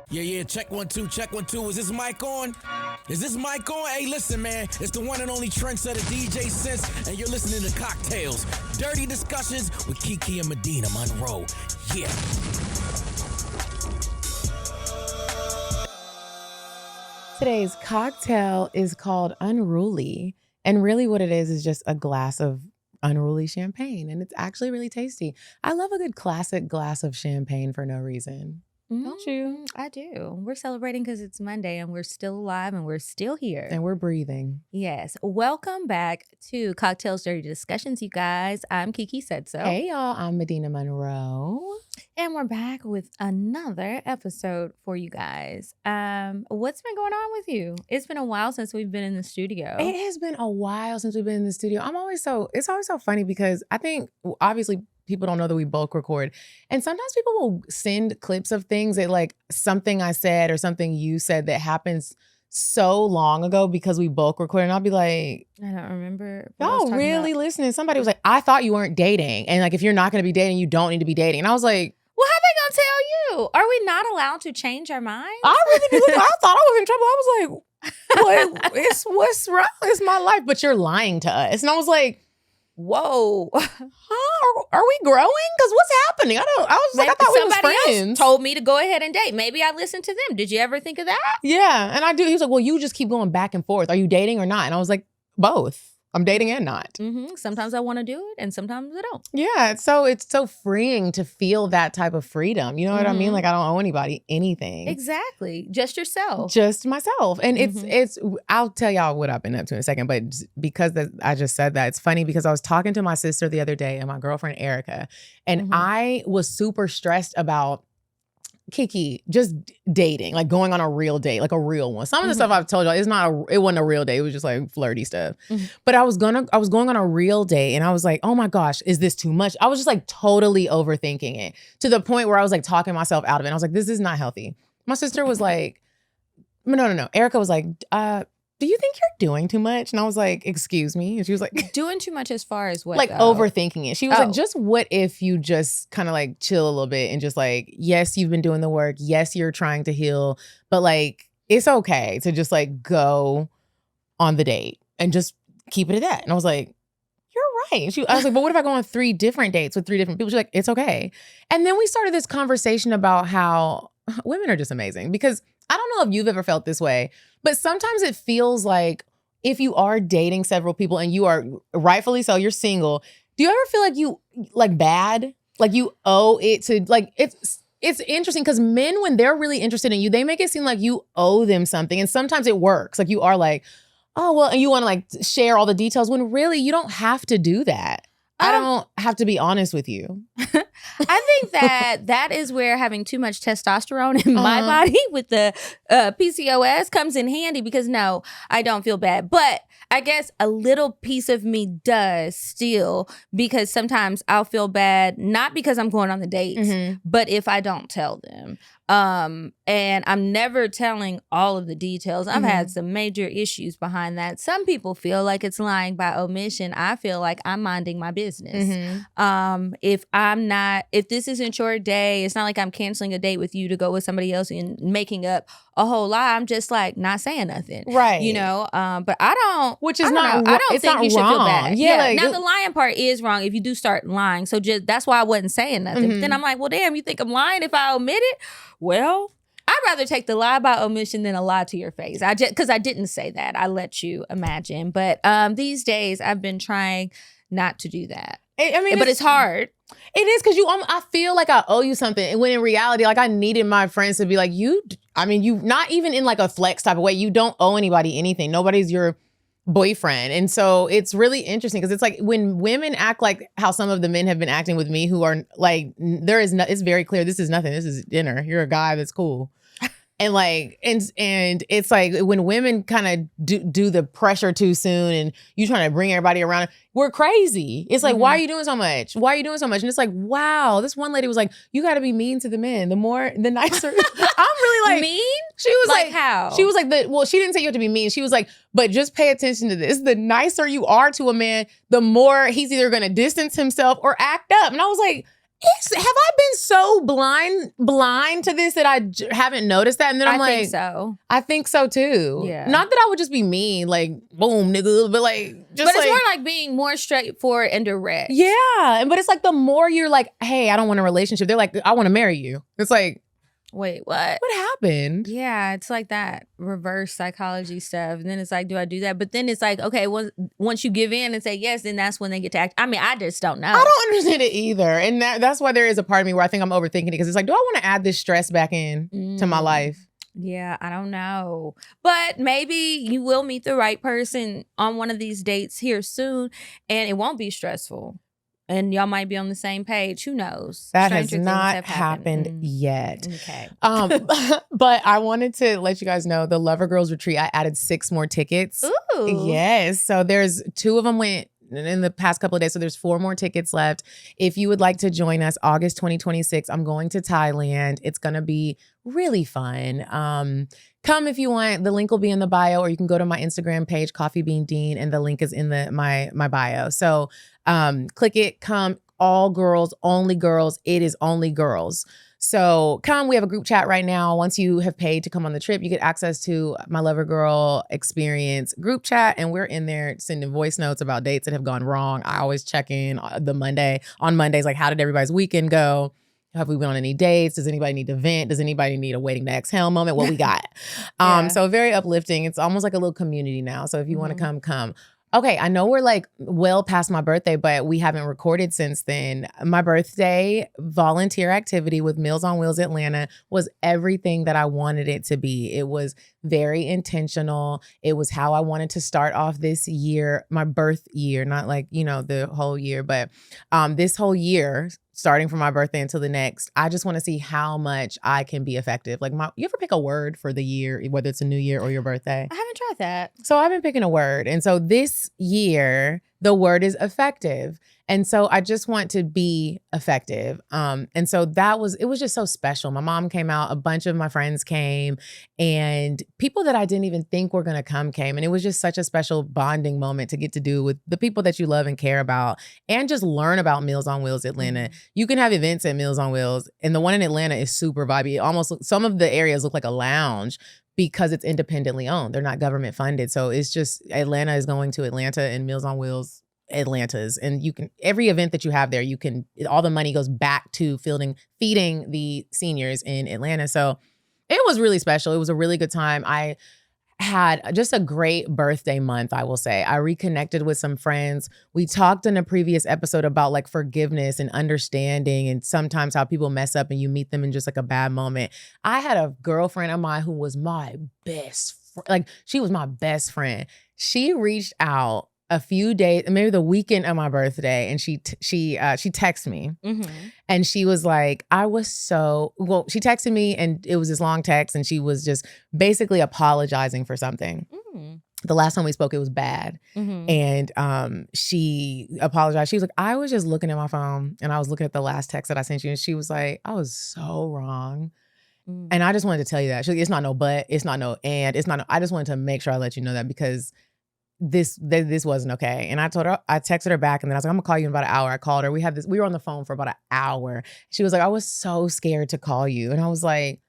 Yeah, check 1 2, check 1 2. Is this mic on? Is this mic on? Hey, listen, man, it's the one and only trendsetter DJ Sense, and you're listening to CockTales, dirty discussions with Kiki and Medinah, Monroe. Yeah. Today's cocktail is called Unruly, and really what it is just a glass of unruly champagne, and it's actually really tasty. I love a good classic glass of champagne for no reason. Don't you? I do. We're celebrating because it's Monday and we're still alive and we're still here. And we're breathing. Yes. Welcome back to CockTales Dirty Discussions, you guys. I'm Kiki Said So. Hey, y'all. I'm Medinah Monroe. And we're back with another episode for you guys. What's been going on with you? It's been a while since we've been in the studio. It has been a while since we've been in the studio. It's always so funny because I think, obviously, people don't know that we bulk record. And sometimes people will send clips of things that like something I said or something you said that happens so long ago because we bulk record. And I'll be like, I don't remember. Y'all really listening? Somebody was like, I thought you weren't dating. And like, if you're not going to be dating, you don't need to be dating. And I was like, well, how they gonna tell you? Are we not allowed to change our minds? I really did. I thought I was in trouble. I was like, what's wrong? It's my life. But you're lying to us. And I was like, whoa, huh? Are we growing? Because what's happening? I thought we was friends. Somebody else told me to go ahead and date. Maybe I listened to them. Did you ever think of that? Yeah, and I do. He was like, well, you just keep going back and forth. Are you dating or not? And I was like, both. I'm dating and not. Mm-hmm. Sometimes I want to do it and sometimes I don't. Yeah, it's so freeing to feel that type of freedom. You know what I mean? Like I don't owe anybody anything. Exactly. Just yourself. Just myself. And it's I'll tell y'all what I've been up to in a second, but because I just said that, it's funny because I was talking to my sister the other day and my girlfriend Erica, and I was super stressed about Kiki just dating, like going on a real date, like a real one. Some of the stuff I've told y'all it wasn't a real date. It was just like flirty stuff. But I was going on a real date and I was like, oh my gosh, is this too much? I was just like totally overthinking it to the point where I was like talking myself out of it. And I was like, this is not healthy. My sister was like, no. Erica was like, do you think you're doing too much? And I was like, excuse me. And she was like, doing too much as far as what? Like overthinking it. She was like, just what if you just kind of like chill a little bit and just like, yes, you've been doing the work. Yes, you're trying to heal. But like, it's okay to just like go on the date and just keep it at that. And I was like, you're right. I was like, but what if I go on 3 different dates with 3 different people? She's like, it's okay. And then we started this conversation about how women are just amazing because I don't know if you've ever felt this way, but sometimes it feels like if you are dating several people and you are rightfully so, you're single, do you ever feel like you like bad? Like you owe it to like, it's interesting because men, when they're really interested in you, they make it seem like you owe them something. And sometimes it works. Like you are like, oh, well, and you want to like share all the details when really you don't have to do that. I don't have to be honest with you. I think that is where having too much testosterone in my body with the PCOS comes in handy because no, I don't feel bad. But I guess a little piece of me does still because sometimes I'll feel bad, not because I'm going on the dates, but if I don't tell them. And I'm never telling all of the details. I've had some major issues behind that. Some people feel like it's lying by omission. I feel like I'm minding my business. If this isn't your day, it's not like I'm canceling a date with you to go with somebody else and making up a whole lie. I'm just like not saying nothing. Right. You know, but I don't, which is I don't think you should feel bad. Yeah. Like, now the lying part is wrong if you do start lying. So that's why I wasn't saying nothing. But then I'm like, well, damn, you think I'm lying if I omit it? Well, I'd rather take the lie by omission than a lie to your face. Because I didn't say that. I let you imagine. But these days, I've been trying not to do that. But it's hard. It is because I feel like I owe you something. And when in reality, like I needed my friends to be like, you not even in like a flex type of way. You don't owe anybody anything. Nobody's your boyfriend. And so it's really interesting because it's like when women act like how some of the men have been acting with me who are like, it's very clear. This is nothing. This is dinner. You're a guy that's cool. And like, and it's like when women kind of do the pressure too soon and you trying to bring everybody around, we're crazy. It's like, why are you doing so much? Why are you doing so much? And it's like, wow, this one lady was like, you got to be mean to the men. The nicer. I'm really like. Mean? She was like, how? She was like, she didn't say you have to be mean. She was like, but just pay attention to this. The nicer you are to a man, the more he's either going to distance himself or act up. And I was like, Have I been so blind to this that I haven't noticed that? And then I'm like, think so. I think so too. Yeah. Not that I would just be mean, like, boom, nigga, but like, just but it's more like being more straightforward and direct. Yeah. But it's like the more you're like, hey, I don't want a relationship. They're like, I want to marry you. It's like, wait, what? What happened? Yeah, it's like that reverse psychology stuff. And then it's like, do I do that? But then it's like, okay, once you give in and say yes, then that's when they get to act. I mean, I just don't know. I don't understand it either. And that's why there is a part of me where I think I'm overthinking it, because it's like, do I want to add this stress back in to my life? Yeah, I don't know. But maybe you will meet the right person on one of these dates here soon, and it won't be stressful. And y'all might be on the same page. Who knows? That has not happened yet. Okay. But I wanted to let you guys know the Lover Girls Retreat, I added 6 more tickets. Ooh. Yes. So there's 2 of them went in the past couple of days. So there's 4 more tickets left. If you would like to join us, August 2026, I'm going to Thailand. It's going to be really fun. Come if you want. The link will be in the bio, or you can go to my Instagram page, Coffee Bean Dean, and the link is in my bio. So click it, come, all girls, only girls. It is only girls. So come, we have a group chat right now. Once you have paid to come on the trip, you get access to my Lover Girl Experience group chat. And we're in there sending voice notes about dates that have gone wrong. I always check in on Mondays, like, how did everybody's weekend go? Have we been on any dates? Does anybody need to vent? Does anybody need a waiting to exhale moment? What we got? So very uplifting. It's almost like a little community now. So if you want to come. Okay, I know we're like well past my birthday, but we haven't recorded since then. My birthday volunteer activity with Meals on Wheels Atlanta was everything that I wanted it to be. It was very intentional. It was how I wanted to start off this year, my birth year, not like, the whole year, but this whole year, starting from my birthday until the next, I just want to see how much I can be effective. Like, you ever pick a word for the year, whether it's a new year or your birthday? I haven't tried that. So I've been picking a word. And so this year, the word is effective. And so I just want to be effective. And so it was just so special. My mom came out, a bunch of my friends came, and people that I didn't even think were going to come came. And it was just such a special bonding moment to get to do with the people that you love and care about, and just learn about Meals on Wheels Atlanta. You can have events at Meals on Wheels, and the one in Atlanta is super vibey. Some of the areas look like a lounge because it's independently owned. They're not government funded. So it's just Atlanta is going to Atlanta, and Meals on Wheels Atlanta's, and every event that you have there, all the money goes back to feeding the seniors in Atlanta. So it was really special. It was a really good time. I had just a great birthday month, I will say. I reconnected with some friends. We talked in a previous episode about like forgiveness and understanding, and sometimes how people mess up and you meet them in just like a bad moment. I had a girlfriend of mine who was my best friend. Like, she was my best friend. She reached out a few days, maybe the weekend of my birthday, and she texted me, and she was like, she texted me, and it was this long text, and she was just basically apologizing for something. The last time we spoke, it was bad. And she apologized. She was like, I was just looking at my phone, and I was looking at the last text that I sent you, and she was like, I was so wrong. And I just wanted to tell you that. She's like, it's not no but, it's not no and, it's not no, I just wanted to make sure I let you know that, because this wasn't okay. And I texted her back, and then I was like, I'm gonna call you in about an hour. I called her. We were on the phone for about an hour. She was like, I was so scared to call you. And I was like,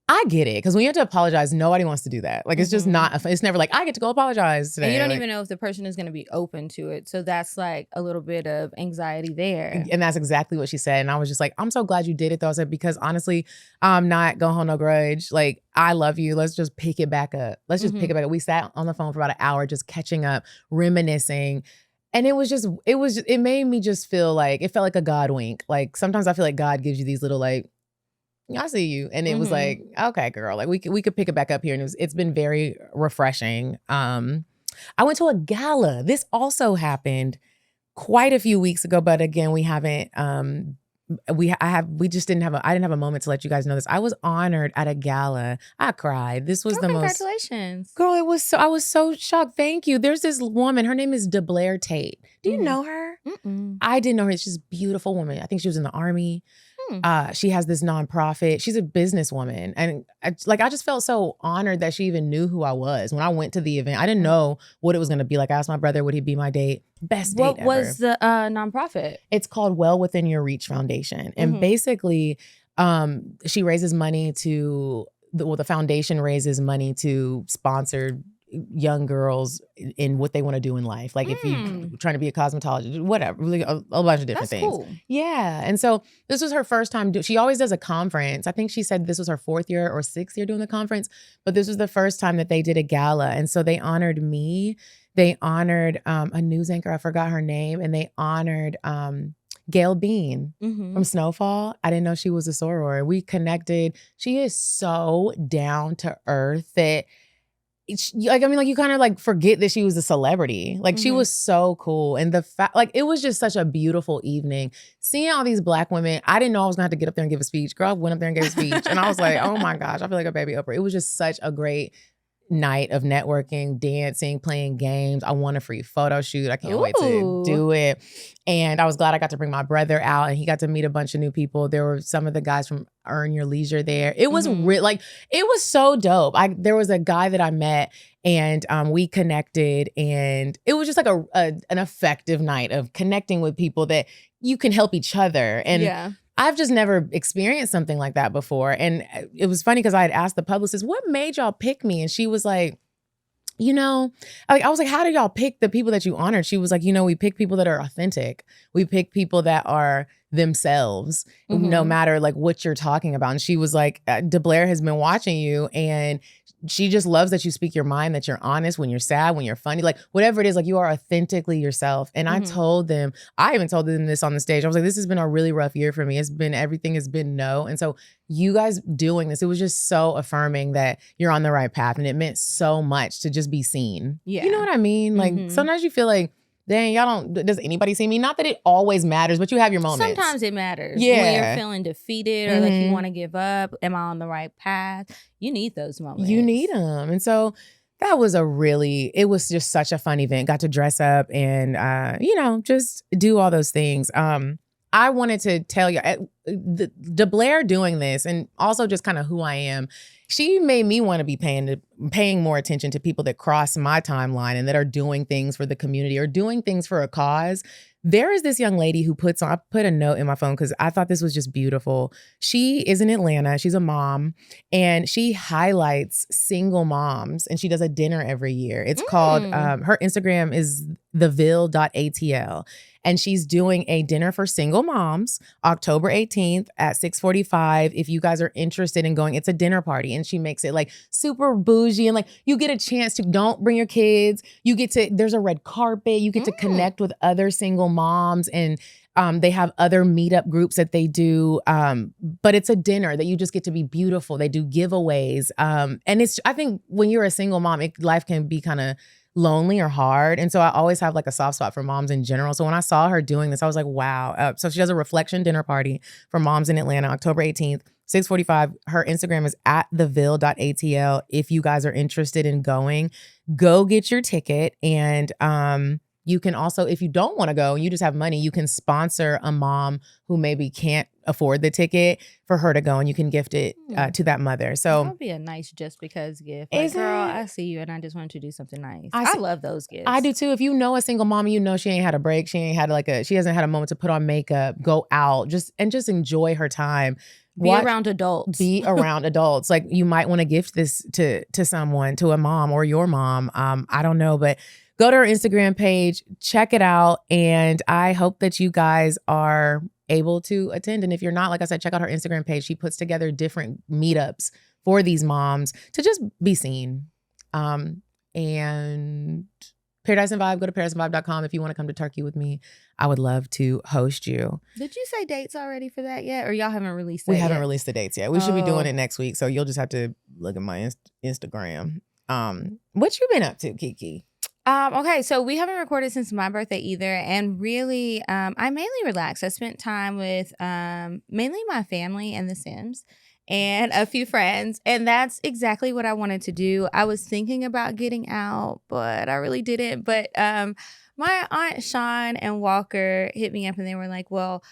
I get it. Because when you have to apologize, nobody wants to do that. Like, it's just not, it's never like, I get to go apologize today. And you don't even know if the person is going to be open to it. So that's like a little bit of anxiety there. And that's exactly what she said. And I was just like, I'm so glad you did it though. I said, because honestly, I'm not going to hold no grudge. Like, I love you. Let's just pick it back up. Pick it back up. We sat on the phone for about an hour, just catching up, reminiscing. And it made me just feel like, it felt like a God wink. Like, sometimes I feel like God gives you these little like, I see you. And it was like, okay, girl, like we could pick it back up here. And it's been very refreshing. I went to a gala. This also happened quite a few weeks ago, but again, we haven't, I didn't have a moment to let you guys know this. I was honored at a gala. I cried. This was the most. Congratulations. Girl, I was so shocked. Thank you. There's this woman, her name is DeBlair Tate. Do you know her? I didn't know her. She's a beautiful woman. I think she was in the Army. She has this nonprofit. She's a businesswoman. And I just felt so honored that she even knew who I was. When I went to the event, I didn't know what it was going to be like. I asked my brother, would he be my date? Best date ever. What was the nonprofit? It's called Well Within Your Reach Foundation. And basically, she raises money to, the foundation raises money to sponsor young girls in what they want to do in life. Like if you're trying to be a cosmetologist, whatever, really a bunch of different things. Cool. Yeah. And so this was her first time. She always does a conference. I think she said this was her 4th year or 6th year doing the conference, but this was the first time that they did a gala. And so they honored me. They honored a news anchor. I forgot her name. And they honored Gail Bean from Snowfall. I didn't know she was a soror. We connected. She is so down to earth that you kind of like forget that she was a celebrity. Like she was so cool. And the fact, like, it was just such a beautiful evening. Seeing all these Black women, I didn't know I was gonna have to get up there and give a speech. Girl, I went up there and gave a speech. And I was like, oh my gosh, I feel like a baby Oprah. It was just such a great night of networking, dancing, playing games. I won a free photo shoot. I can't wait to do it. And I was glad I got to bring my brother out and he got to meet a bunch of new people. There were some of the guys from Earn Your Leisure there. It was it was so dope. There was a guy that I met and we connected, and it was just like an effective night of connecting with people that you can help each other. And I've just never experienced something like that before. And it was funny because I had asked the publicist, what made y'all pick me? And she was like, I was like, how did y'all pick the people that you honored? She was like, we pick people that are authentic. We pick people that are themselves, no matter like what you're talking about. And she was like, DeBlair has been watching you and she just loves that you speak your mind, that you're honest when you're sad, when you're funny, like whatever it is, like you are authentically yourself. And I even told them this on the stage. I was like, this has been a really rough year for me. Everything has been no. And so you guys doing this, it was just so affirming that you're on the right path. And it meant so much to just be seen. Yeah. You know what I mean? Like sometimes you feel like, dang, does anybody see me? Not that it always matters, but you have your moments. Sometimes it matters. Yeah. When you're feeling defeated or like you want to give up. Am I on the right path? You need those moments. You need them. And so that was it was just such a fun event. Got to dress up and, just do all those things. I wanted to tell you, DeBlair doing this and also just kind of who I am, she made me want to be paying more attention to people that cross my timeline and that are doing things for the community or doing things for a cause. There is this young lady who I put a note in my phone because I thought this was just beautiful. She is in Atlanta. She's a mom and she highlights single moms and she does a dinner every year. It's called, her Instagram is theville.atl. And she's doing a dinner for single moms October 18th at 6:45. If you guys are interested in going, it's a dinner party. And she makes it like super bougie and like you get a chance to don't bring your kids. There's a red carpet. You get to connect with other single moms and they have other meetup groups that they do. But it's a dinner that you just get to be beautiful. They do giveaways. And I think when you're a single mom, life can be kind of lonely or hard. And so I always have like a soft spot for moms in general. So when I saw her doing this, I was like, wow. So she does a reflection dinner party for moms in Atlanta, October 18th, 6:45. Her Instagram is @theville.atl. If you guys are interested in going, go get your ticket. And you can also, if you don't want to go and you just have money, you can sponsor a mom who maybe can't afford the ticket for her to go and you can gift it to that mother. So that would be a nice just because gift. Like, girl, I see you and I just wanted to do something nice. I love those gifts. I do too. If you know a single mom, she ain't had a break. She hasn't had a moment to put on makeup, go out, just enjoy her time. Be around adults. Like you might want to gift this to someone, to a mom or your mom. I don't know, but go to her Instagram page, check it out. And I hope that you guys are able to attend. And if you're not, like I said, check out her Instagram page. She puts together different meetups for these moms to just be seen. And Paradise and Vibe, go to paradiseandvibe.com if you want to come to Turkey with me. I would love to host you. Did you say dates already for that yet? Or y'all haven't released that We haven't released the dates yet. We should be doing it next week. So you'll just have to look at my Instagram. What you been up to, Kiki? Okay, so we haven't recorded since my birthday either. And really, I mainly relaxed. I spent time with mainly my family and The Sims and a few friends. And that's exactly what I wanted to do. I was thinking about getting out, but I really didn't. But my Aunt Sean and Walker hit me up and they were like, well,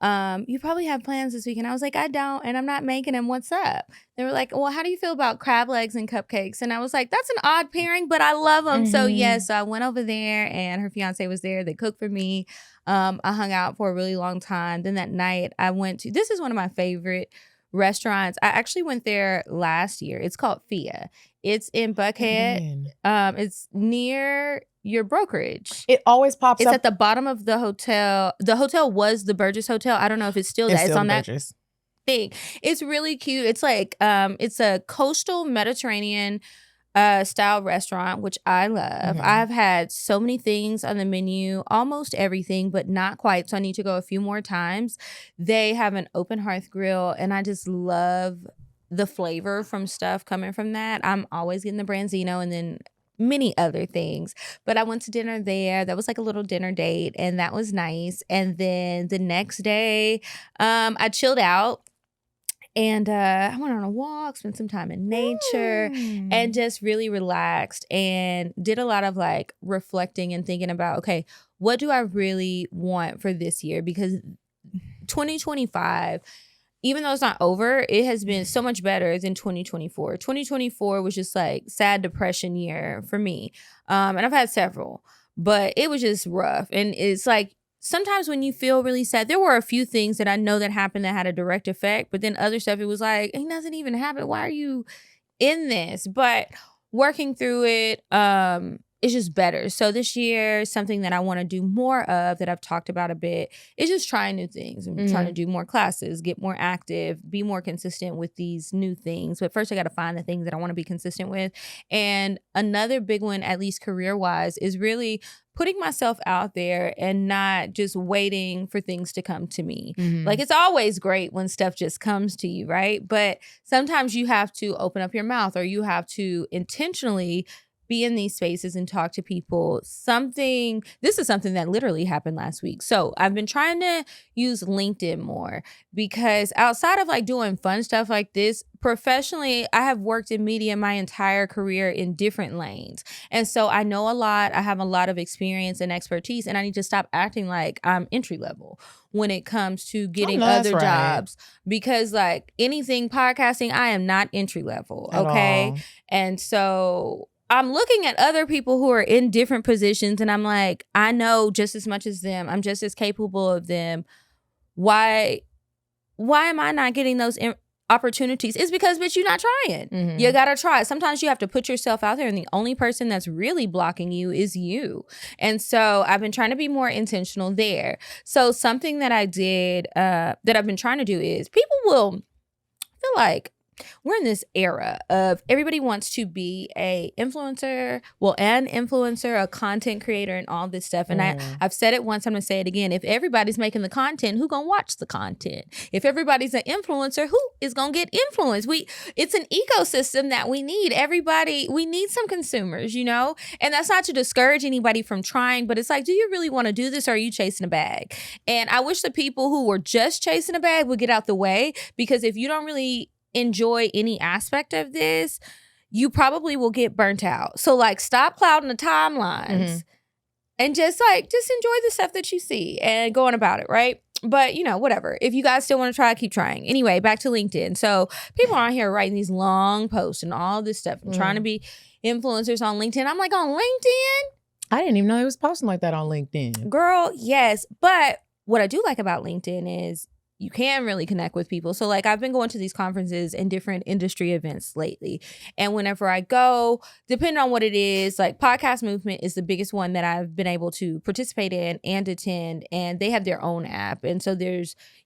you probably have plans this weekend. I was like, I don't, and I'm not making them. What's up? They were like, well, how do you feel about crab legs and cupcakes? And I was like, that's an odd pairing, but I love them. So yes, so I went over there and her fiance was there. They cooked for me. I hung out for a really long time. Then that night I went to, this is one of my favorite restaurants. I actually went there last year. It's called Fia. It's in Buckhead. It's near your brokerage. It always pops up. It's at the bottom of the hotel. The hotel was the Burgess Hotel. I don't know if it's still that. It's on that thing. It's really cute. It's like it's a coastal Mediterranean style restaurant, which I love. I've had so many things on the menu, almost everything, but not quite. So I need to go a few more times. They have an open hearth grill, and I just love the flavor from stuff coming from that. I'm always getting the branzino and then many other things. But I went to dinner there. That was like a little dinner date, and that was nice. And then the next day, I chilled out. And I went on a walk, spent some time in nature, and just really relaxed and did a lot of like reflecting and thinking about, okay, what do I really want for this year? Because 2025, even though it's not over, it has been so much better than 2024. 2024 was just like sad depression year for me. And I've had several, but it was just rough. And it's like, sometimes when you feel really sad, there were a few things that I know that happened that had a direct effect, but then other stuff, it was like, ain't nothing even happened. Why are you in this? But working through it, it's just better. So this year, something that I want to do more of that I've talked about a bit is just trying new things. I'm trying to do more classes, get more active, be more consistent with these new things. But first I got to find the things that I want to be consistent with. And another big one, at least career-wise, is really putting myself out there and not just waiting for things to come to me. Like, it's always great when stuff just comes to you, right? But sometimes you have to open up your mouth, or you have to intentionally be in these spaces and talk to people. This is something that literally happened last week. So I've been trying to use LinkedIn more, because outside of like doing fun stuff like this, professionally, I have worked in media my entire career in different lanes. And so I know a lot. I have a lot of experience and expertise, and I need to stop acting like I'm entry level when it comes to getting other jobs. Because like anything podcasting, I am not entry level. Okay. And so I'm looking at other people who are in different positions, and I'm like, I know just as much as them. I'm just as capable of them. Why am I not getting those opportunities? It's because, bitch, you're not trying. You gotta try. Sometimes you have to put yourself out there, and the only person that's really blocking you is you. And so I've been trying to be more intentional there. So something that I did, that I've been trying to do, is people will feel like we're in this era of everybody wants to be an influencer, a content creator, and all this stuff. And I've said it once, I'm going to say it again. If everybody's making the content, who going to watch the content? If everybody's an influencer, who is going to get influenced? It's an ecosystem that we need. Everybody, we need some consumers, you know? And that's not to discourage anybody from trying, but it's like, do you really want to do this, or are you chasing a bag? And I wish the people who were just chasing a bag would get out the way, because if you don't really enjoy any aspect of this, you probably will get burnt out. So like, stop clouding the timelines and just enjoy the stuff that you see and go on about it, right? But you know, whatever. If you guys still want to try, keep trying. Anyway, back to LinkedIn. So people are out here writing these long posts and all this stuff and trying to be influencers on LinkedIn. I'm like, on LinkedIn? I didn't even know it was posting like that on LinkedIn. Girl, yes. But what I do like about LinkedIn is you can really connect with people. So like, I've been going to these conferences and different industry events lately. And whenever I go, depending on what it is, like Podcast Movement is the biggest one that I've been able to participate in and attend. And they have their own app. And so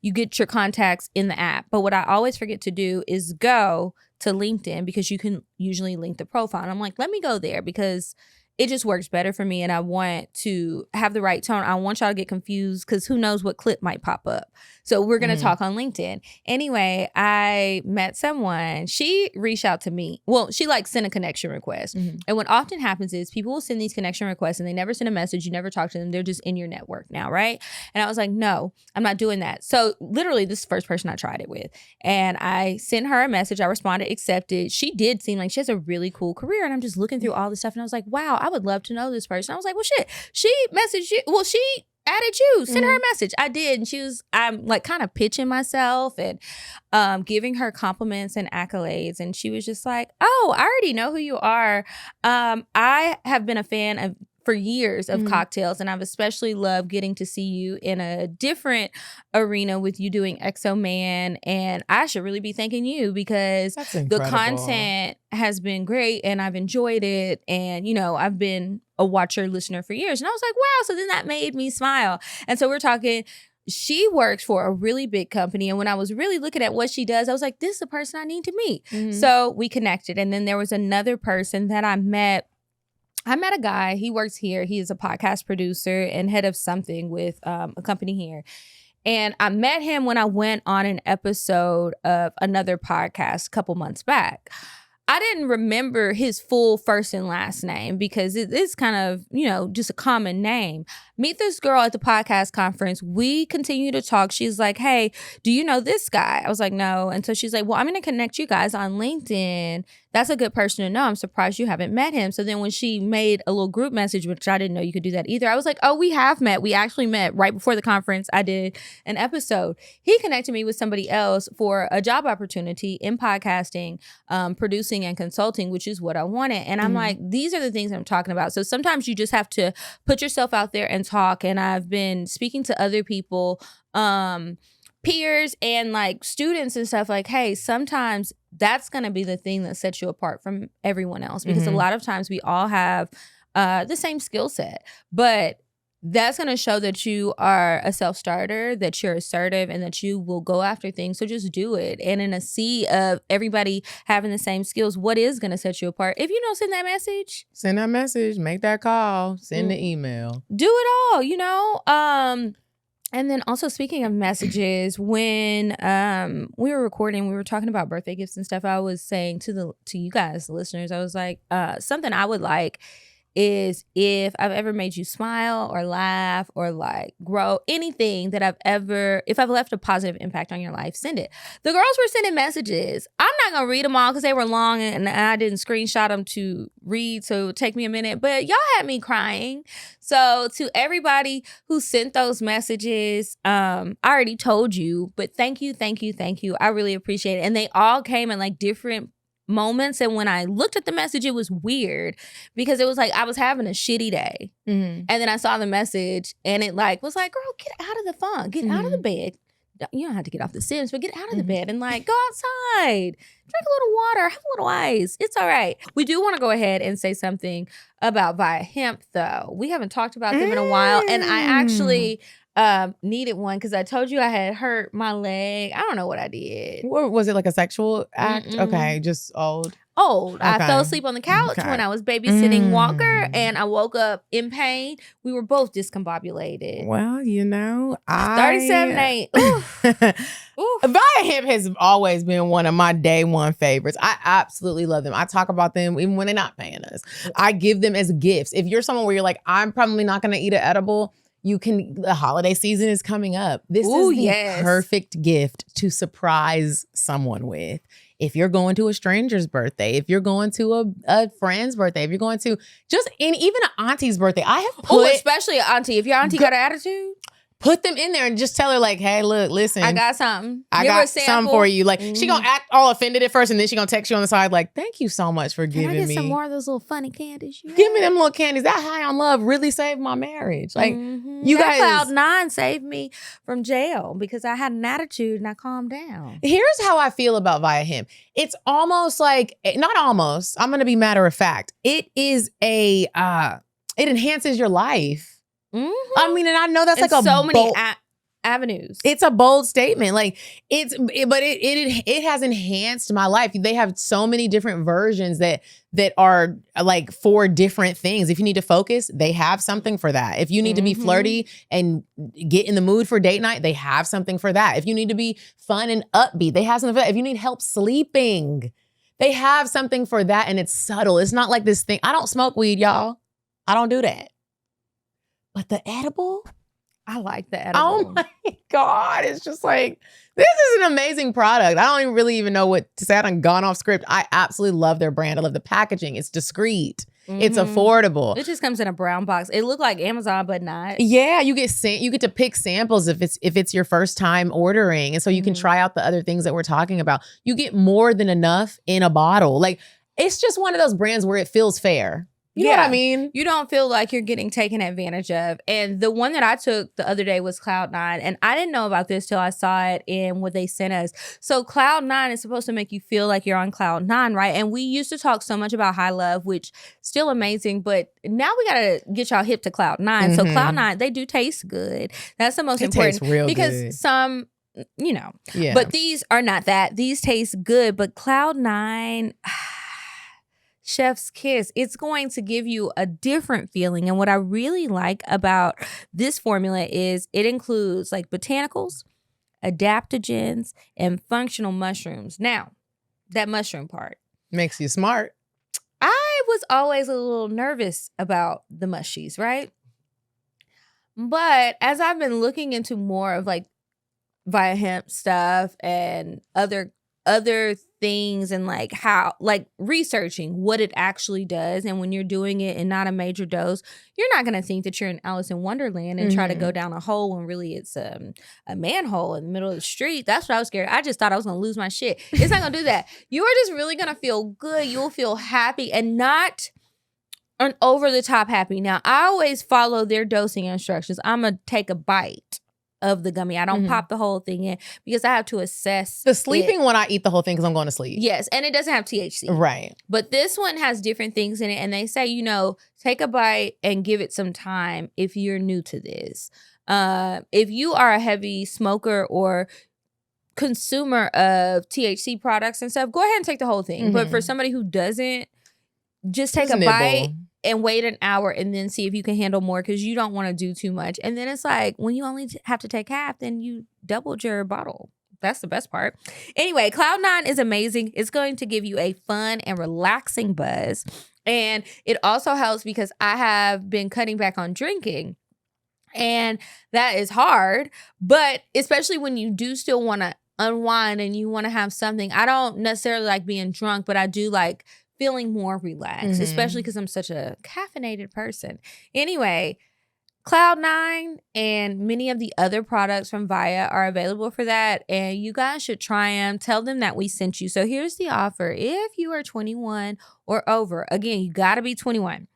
you get your contacts in the app. But what I always forget to do is go to LinkedIn, because you can usually link the profile. And I'm like, let me go there, because it just works better for me, and I want to have the right tone. I don't want y'all to get confused, because who knows what clip might pop up. So we're going to talk on LinkedIn. Anyway, I met someone. She reached out to me. Well, she like sent a connection request. And what often happens is people will send these connection requests and they never send a message. You never talk to them. They're just in your network now, right? And I was like, no, I'm not doing that. So literally, this is the first person I tried it with. And I sent her a message. I responded, accepted. She did seem like she has a really cool career. And I'm just looking through all this stuff. And I was like, wow, I would love to know this person. I was like, well, shit, she messaged you. Well, she added you. Send her a message. I did. And I'm like kind of pitching myself and giving her compliments and accolades. And she was just like, oh, I already know who you are. I have been a fan for years of CockTales, and I've especially loved getting to see you in a different arena with you doing Exo Man, and I should really be thanking you because the content has been great and I've enjoyed it, and I've been a watcher listener for years, and I was like, wow. So then that made me smile. And so we're talking. She works for a really big company, and when I was really looking at what she does, I was like, this is the person I need to meet. So we connected, and then there was another person that I met a guy. He works here. He is a podcast producer and head of something with a company here. And I met him when I went on an episode of another podcast a couple months back. I didn't remember his full first and last name because it's kind of, just a common name. Meet this girl at the podcast conference. We continue to talk. She's like, hey, do you know this guy? I was like, no. And so she's like, well, I'm going to connect you guys on LinkedIn. That's a good person to know. I'm surprised you haven't met him. So then when she made a little group message, which I didn't know you could do that either, I was like, oh, we have met. We actually met right before the conference. I did an episode. He connected me with somebody else for a job opportunity in podcasting, producing and consulting, which is what I wanted. And I'm like, these are the things I'm talking about. So sometimes you just have to put yourself out there and talk. And I've been speaking to other people, peers and like students and stuff like, hey, sometimes that's going to be the thing that sets you apart from everyone else, because a lot of times we all have the same skill set, but that's going to show that you are a self-starter, that you're assertive, and that you will go after things. So just do it. And in a sea of everybody having the same skills, what is going to set you apart? If you don't send that message. Send that message. Make that call. Send the email. Do it all, And then also, speaking of messages, when we were recording, we were talking about birthday gifts and stuff. I was saying to you guys, the listeners, I was like, something I would like is if I've ever made you smile or laugh or like grow, anything that if I've left a positive impact on your life, send it. The girls were sending messages. I'm not going to read them all because they were long and I didn't screenshot them to read. So it would take me a minute, but y'all had me crying. So to everybody who sent those messages, I already told you, but thank you. I really appreciate it. And they all came in like different moments, and when I looked at the message, it was weird because it was like I was having a shitty day, and then I saw the message and it like was like, girl, get out of the funk, get out of the bed. You don't have to get off the Sims, but get out of the bed and like go outside, drink a little water, have a little ice. It's all right. We do want to go ahead and say something about Via Hemp, though. We haven't talked about them in a while, and I actually needed one because I told you I had hurt my leg. I don't know what I did. What, was it like a sexual act? Okay, just old. Okay. I fell asleep on the couch when I was babysitting Walker, and I woke up in pain. We were both discombobulated. Well, 37.8. Via Hemp has always been one of my day one favorites. I absolutely love them. I talk about them even when they're not paying us. I give them as gifts. If you're someone where you're like, I'm probably not going to eat an edible, the holiday season is coming up. This is the perfect gift to surprise someone with. If you're going to a stranger's birthday, if you're going to a friend's birthday, if you're going to even an auntie's birthday, I have put... especially an auntie. If your auntie got an attitude, put them in there and just tell her like, hey, look, listen. I got something. I got something for you. Like, she gonna act all offended at first, and then she gonna text you on the side like, thank you so much for giving me. Can I get some more of those little funny candies? Give me them little candies. That high on love really saved my marriage. Like, you guys. Cloud9 saved me from jail because I had an attitude and I calmed down. Here's how I feel about Via Hemp. It's almost like, not almost, I'm gonna be matter of fact. It is it enhances your life. I mean, and I know that's like so many avenues. It's a bold statement. Like it has enhanced my life. They have so many different versions that are like for different things. If you need to focus, they have something for that. If you need to be flirty and get in the mood for date night, they have something for that. If you need to be fun and upbeat, they have something for that. If you need help sleeping, they have something for that. And it's subtle. It's not like this thing. I don't smoke weed, y'all. I don't do that. But the edible, I like the edible. Oh my God. It's just like, this is an amazing product. I don't really even know what to say. I done gone off script. I absolutely love their brand. I love the packaging. It's discreet. It's affordable. It just comes in a brown box. It looked like Amazon, but not. Yeah, you get to pick samples if it's your first time ordering, and so you can try out the other things that we're talking about. You get more than enough in a bottle. Like, it's just one of those brands where it feels fair. You know what I mean? You don't feel like you're getting taken advantage of. And the one that I took the other day was Cloud9. And I didn't know about this till I saw it in what they sent us. So Cloud9 is supposed to make you feel like you're on Cloud9, right? And we used to talk so much about High Love, which still amazing. But now we got to get y'all hip to Cloud9. So Cloud9, they do taste good. That's the most important. Tastes real because good. Some, but these are not that. These taste good. But Cloud9... Chef's kiss. It's going to give you a different feeling. And what I really like about this formula is it includes like botanicals, adaptogens, and functional mushrooms. Now, that mushroom part makes you smart. I was always a little nervous about the mushies, right? But as I've been looking into more of like Via Hemp stuff and other things and like how, like researching what it actually does, and when you're doing it in not a major dose, you're not going to think that you're in Alice in Wonderland and try to go down a hole when really it's a manhole in the middle of the street. That's what I was scared. I just thought I was going to lose my shit. It's not going to do that. You are just really going to feel good. You'll feel happy and not an over the top happy. Now, I always follow their dosing instructions. I'm going to take a bite of the gummy. I don't pop the whole thing in because I have to assess the sleeping one. I eat the whole thing because I'm going to sleep. Yes, and it doesn't have THC. Right. But this one has different things in it, and they say, take a bite and give it some time if you're new to this. If you are a heavy smoker or consumer of THC products and stuff, go ahead and take the whole thing. But for somebody who doesn't, just take a bite and wait an hour and then see if you can handle more, because you don't want to do too much. And then it's like, when you only have to take half, then you doubled your bottle. That's the best part. Anyway, Cloud9 is amazing. It's going to give you a fun and relaxing buzz. And it also helps because I have been cutting back on drinking. And that is hard. But especially when you do still want to unwind and you want to have something. I don't necessarily like being drunk, but I do like feeling more relaxed, especially because I'm such a caffeinated person. Anyway, Cloud9 and many of the other products from Via are available for that, and you guys should try them. Tell them that we sent you. So here's the offer. If you are 21 or over, again, you got to be 21.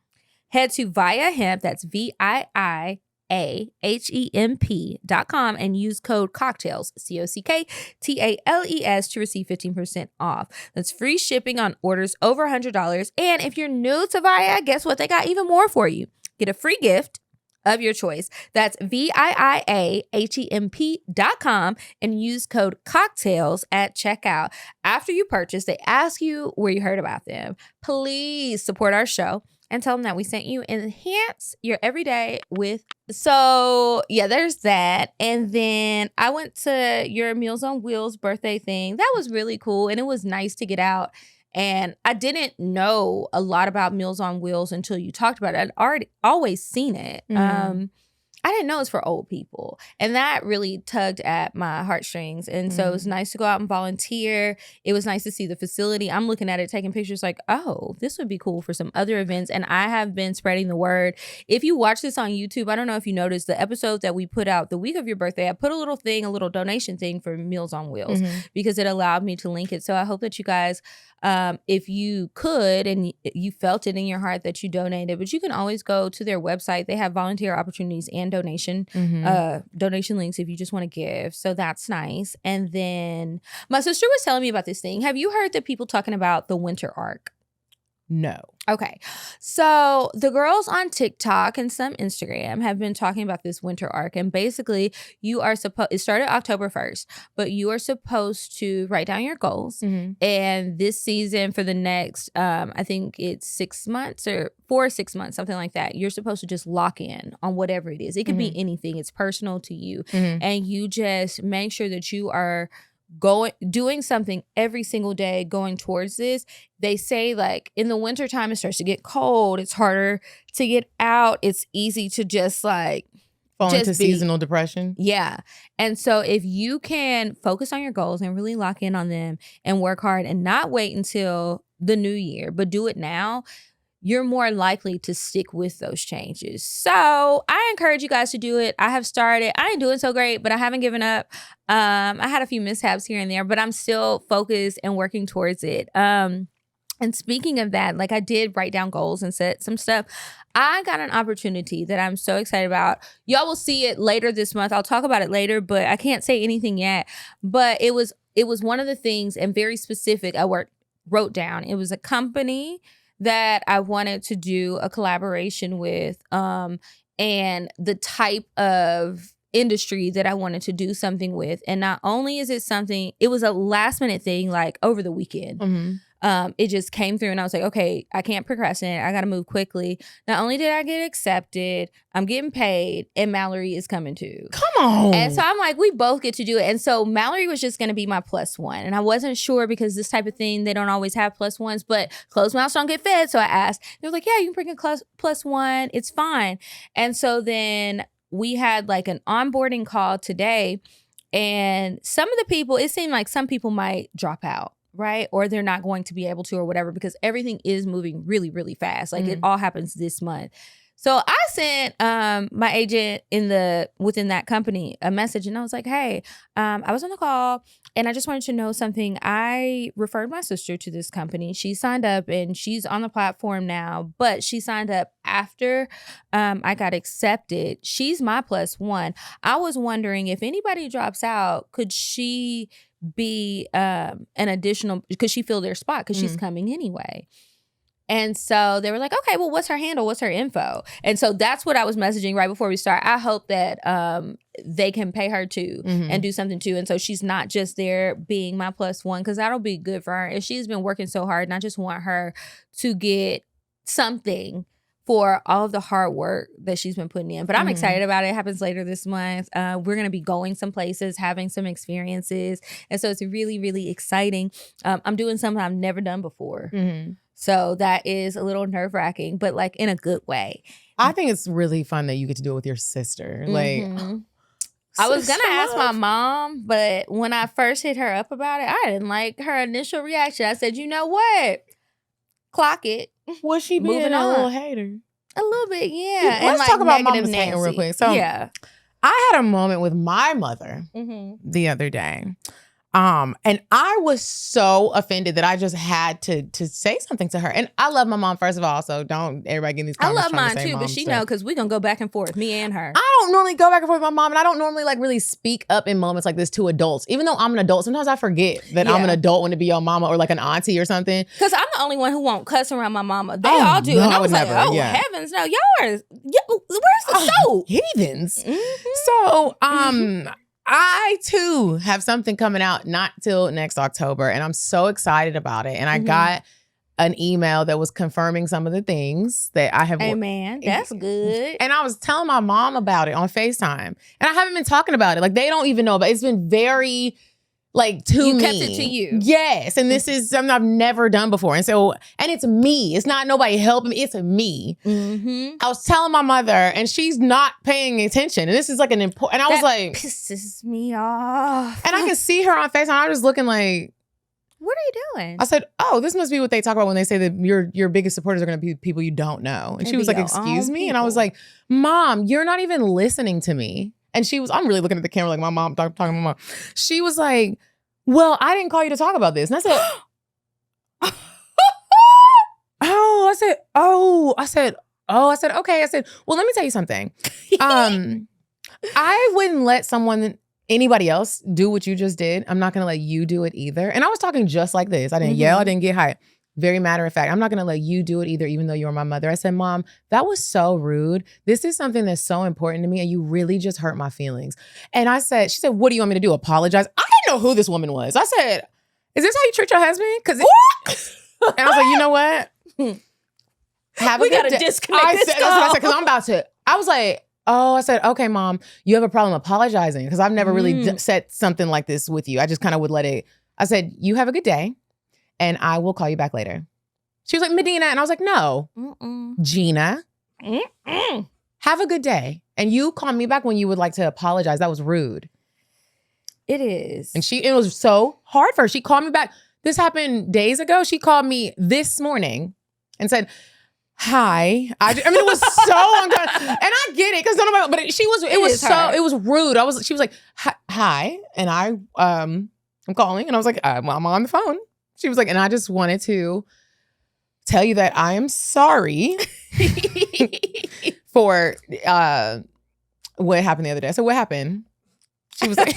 Head to Via Hemp, that's VIIAHEMP.com, and use code CockTales, CockTales, to receive 15% off. That's free shipping on orders over $100. And if you're new to Via, guess what? They got even more for you. Get a free gift of your choice. That's VIIAHEMP.com and use code CockTales at checkout. After you purchase, they ask you where you heard about them. Please support our show and tell them that we sent you. Enhance your everyday with. So yeah, there's that. And then I went to your Meals on Wheels birthday thing. That was really cool. And it was nice to get out. And I didn't know a lot about Meals on Wheels until you talked about it. I'd always seen it. I didn't know it's for old people. And that really tugged at my heartstrings. And so it was nice to go out and volunteer. It was nice to see the facility. I'm looking at it, taking pictures like, oh, this would be cool for some other events. And I have been spreading the word. If you watch this on YouTube, I don't know if you noticed the episodes that we put out the week of your birthday, I put a little donation thing for Meals on Wheels because it allowed me to link it. So I hope that you guys, if you could and you felt it in your heart that you donated, but you can always go to their website. They have volunteer opportunities and donation links if you just want to give. So that's nice. And then my sister was telling me about this thing. Have you heard the people talking about the winter arc? No. Okay. So the girls on TikTok and some Instagram have been talking about this winter arc. And basically you are it started October 1st, but you are supposed to write down your goals. And this season for the next, I think it's 6 months or 4 or 6 months, something like that. You're supposed to just lock in on whatever it is. It could be anything. It's personal to you. And you just make sure that you are doing something every single day going towards this. They say like in the wintertime it starts to get cold, it's harder to get out, it's easy to just like fall into seasonal depression. Yeah. And so if you can focus on your goals and really lock in on them and work hard and not wait until the new year, but do it now, you're more likely to stick with those changes. So I encourage you guys to do it. I have started. I ain't doing so great, but I haven't given up. I had a few mishaps here and there, but I'm still focused and working towards it. And speaking of that, like I did write down goals and set some stuff. I got an opportunity that I'm so excited about. Y'all will see it later this month. I'll talk about it later, but I can't say anything yet. But it was one of the things, and very specific, I wrote down. It was a company that I wanted to do a collaboration with, and the type of industry that I wanted to do something with. And not only is it something, it was a last minute thing, like over the weekend. Mm-hmm. It just came through and I was like, okay, I can't procrastinate. I got to move quickly. Not only did I get accepted, I'm getting paid, and Mallory is coming too. Come on. And so I'm like, we both get to do it. And so Mallory was just going to be my +1. And I wasn't sure because this type of thing, they don't always have +1s, but closed mouths don't get fed. So I asked. They were like, yeah, you can bring a +1. It's fine. And so then we had like an onboarding call today. And some of the people, it seemed like some people might drop out. Right? Or they're not going to be able to, or whatever, because everything is moving really, really fast. Like it all happens this month. So I sent my agent within that company a message, and I was like, hey, I was on the call and I just wanted to know something. I referred my sister to this company. She signed up and she's on the platform now, but she signed up after I got accepted. She's my +1. I was wondering if anybody drops out, could she be an additional, could she fill their spot because she's coming anyway? And so they were like, okay, well, what's her handle? What's her info? And so that's what I was messaging right before we start. I hope that they can pay her too and do something too. And so she's not just there being my +1, because that'll be good for her. And she's been working so hard, and I just want her to get something for all of the hard work that she's been putting in. But I'm excited about it. It happens later this month. We're going to be going some places, having some experiences. And so it's really, really exciting. I'm doing something I've never done before. So that is a little nerve-wracking, but like in a good way. I think it's really fun that you get to do it with your sister. Like, I was going to ask my mom, but when I first hit her up about it, I didn't like her initial reaction. I said, you know what? Clock it. Was she being a little hater? A little bit, yeah. Let's like talk about Mama's Nancy. hating real quick. So yeah. I had a moment with my mother the other day. And I was so offended that I just had to say something to her. And I love my mom, first of all, so don't everybody get in these comments. I love mine too, but she know, because we're going to go back and forth, me and her. I don't normally go back and forth with my mom, and I don't normally like really speak up in moments like this to adults. Even though I'm an adult, sometimes I forget that I'm an adult when to be your mama or like an auntie or something. Because I'm the only one who won't cuss around my mama. They all do. No, and I was like, never. Heavens, no. Where's the soap? Heathens. So, I too have something coming out not till next October, and I'm so excited about it. And I got an email that was confirming some of the things that I have. Amen. That's good. And I was telling my mom about it on FaceTime, and I haven't been talking about it. Like they don't even know about it. It's been very like to me. You kept it to you. Yes. And this is something I've never done before. And so, and it's me. It's not nobody helping me. It's me. I was telling my mother, and she's not paying attention. And this is like an important, and I was like, pisses me off. And I can see her on FaceTime. I was looking like, what are you doing? I said, oh, this must be what they talk about when they say that your biggest supporters are going to be people you don't know. And she was like, excuse me? And I was like, Mom, you're not even listening to me. And she was, I'm really looking at the camera like my mom, talking to my mom. She was like, well, I didn't call you to talk about this. And I said, I said, okay. I said, well, let me tell you something. I wouldn't let anybody else do what you just did. I'm not going to let you do it either. And I was talking just like this. I didn't yell. I didn't get hyped. Very matter of fact, I'm not going to let you do it either, even though you're my mother. I said, Mom, that was so rude. This is something that's so important to me, and you really just hurt my feelings. And she said, what do you want me to do? Apologize? I didn't know who this woman was. I said, is this how you treat your husband? And I was like, you know what? We got to disconnect this That's what I said, because I'm about to. I was like, I said, okay, Mom, you have a problem apologizing, because I've never really said something like this with you. I just kind of would let it. I said, you have a good day, and I will call you back later. She was like, Medinah. And I was like, no, Gina, have a good day. And you call me back when you would like to apologize. That was rude. It is. And it was so hard for her. She called me back. This happened days ago. She called me this morning and said, hi. I mean, it was so uncomfortable. And I get it, because it was rude. She was like, hi. And I'm calling. And I was like, I'm on the phone. She was like, and I just wanted to tell you that I am sorry for what happened the other day. So what happened? She was like,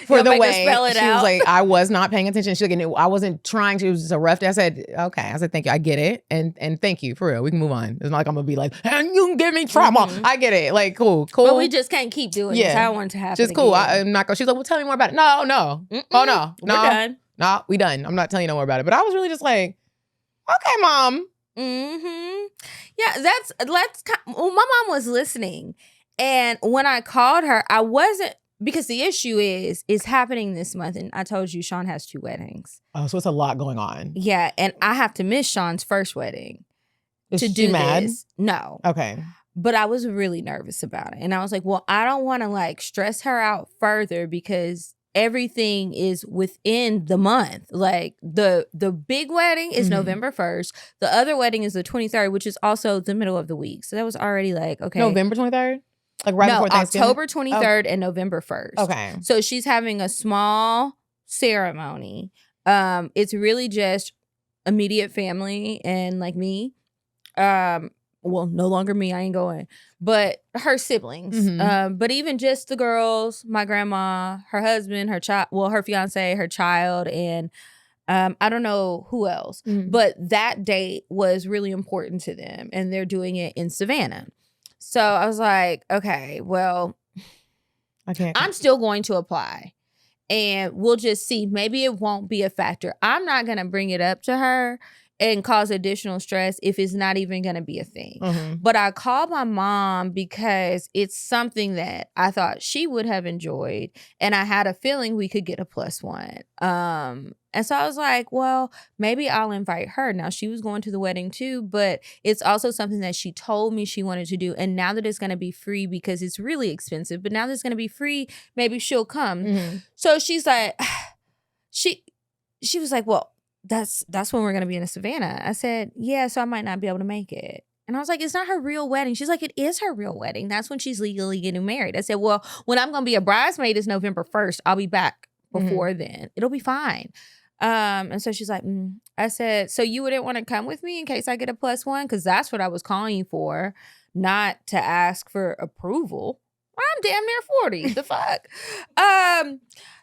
for the way. She was like, I was not paying attention. She was like, I wasn't trying to. It was just a rough day. I said, okay. I said, thank you. I get it. And thank you. For real. We can move on. It's not like I'm going to be like, and you can give me trauma. Mm-hmm. I get it. Like, cool. But we just can't keep doing this. I don't want it to happen. Just cool. I'm not going to. She's like, well, tell me more about it. No. Mm-mm. Oh, no. We're done. No, we done. I'm not telling you no more about it. But I was really just like, okay, Mom. Mm-hmm. Yeah, well, my mom was listening. And when I called her, I wasn't, because the issue is happening this month. And I told you Sean has 2 weddings. Oh, so it's a lot going on. Yeah. And I have to miss Sean's first wedding. Is she mad? No. Okay. But I was really nervous about it. And I was like, well, I don't want to like stress her out further, because everything is within the month. Like the big wedding is November 1st. The other wedding is the 23rd, which is also the middle of the week. So that was already like, okay. November 23rd? Like right before Thanksgiving? October 23rd and November 1st. Okay. So she's having a small ceremony. It's really just immediate family and like me. Well, no longer me, I ain't going, but her siblings. Mm-hmm. But even just the girls, my grandma, her husband, her her fiance, her child, and I don't know who else. Mm-hmm. But that date was really important to them, and they're doing it in Savannah. So I was like, okay, well, I'm still going to apply, and we'll just see. Maybe it won't be a factor. I'm not going to bring it up to her and cause additional stress if it's not even going to be a thing. Mm-hmm. But I called my mom because it's something that I thought she would have enjoyed, and I had a feeling we could get a +1. And so I was like, well, maybe I'll invite her. Now, she was going to the wedding too, but it's also something that she told me she wanted to do. And now that it's going to be free, because it's really expensive, but now that it's going to be free, maybe she'll come. Mm-hmm. So she's like, she was like, well, that's when we're going to be in Savannah. I said, yeah, so I might not be able to make it. And I was like, it's not her real wedding. She's like, it is her real wedding. That's when she's legally getting married. I said, well, when I'm going to be a bridesmaid is November 1st. I'll be back before then. It'll be fine. And so she's like, I said, so you wouldn't want to come with me in case I get a +1? Because that's what I was calling you for, not to ask for approval. I'm damn near 40. The fuck?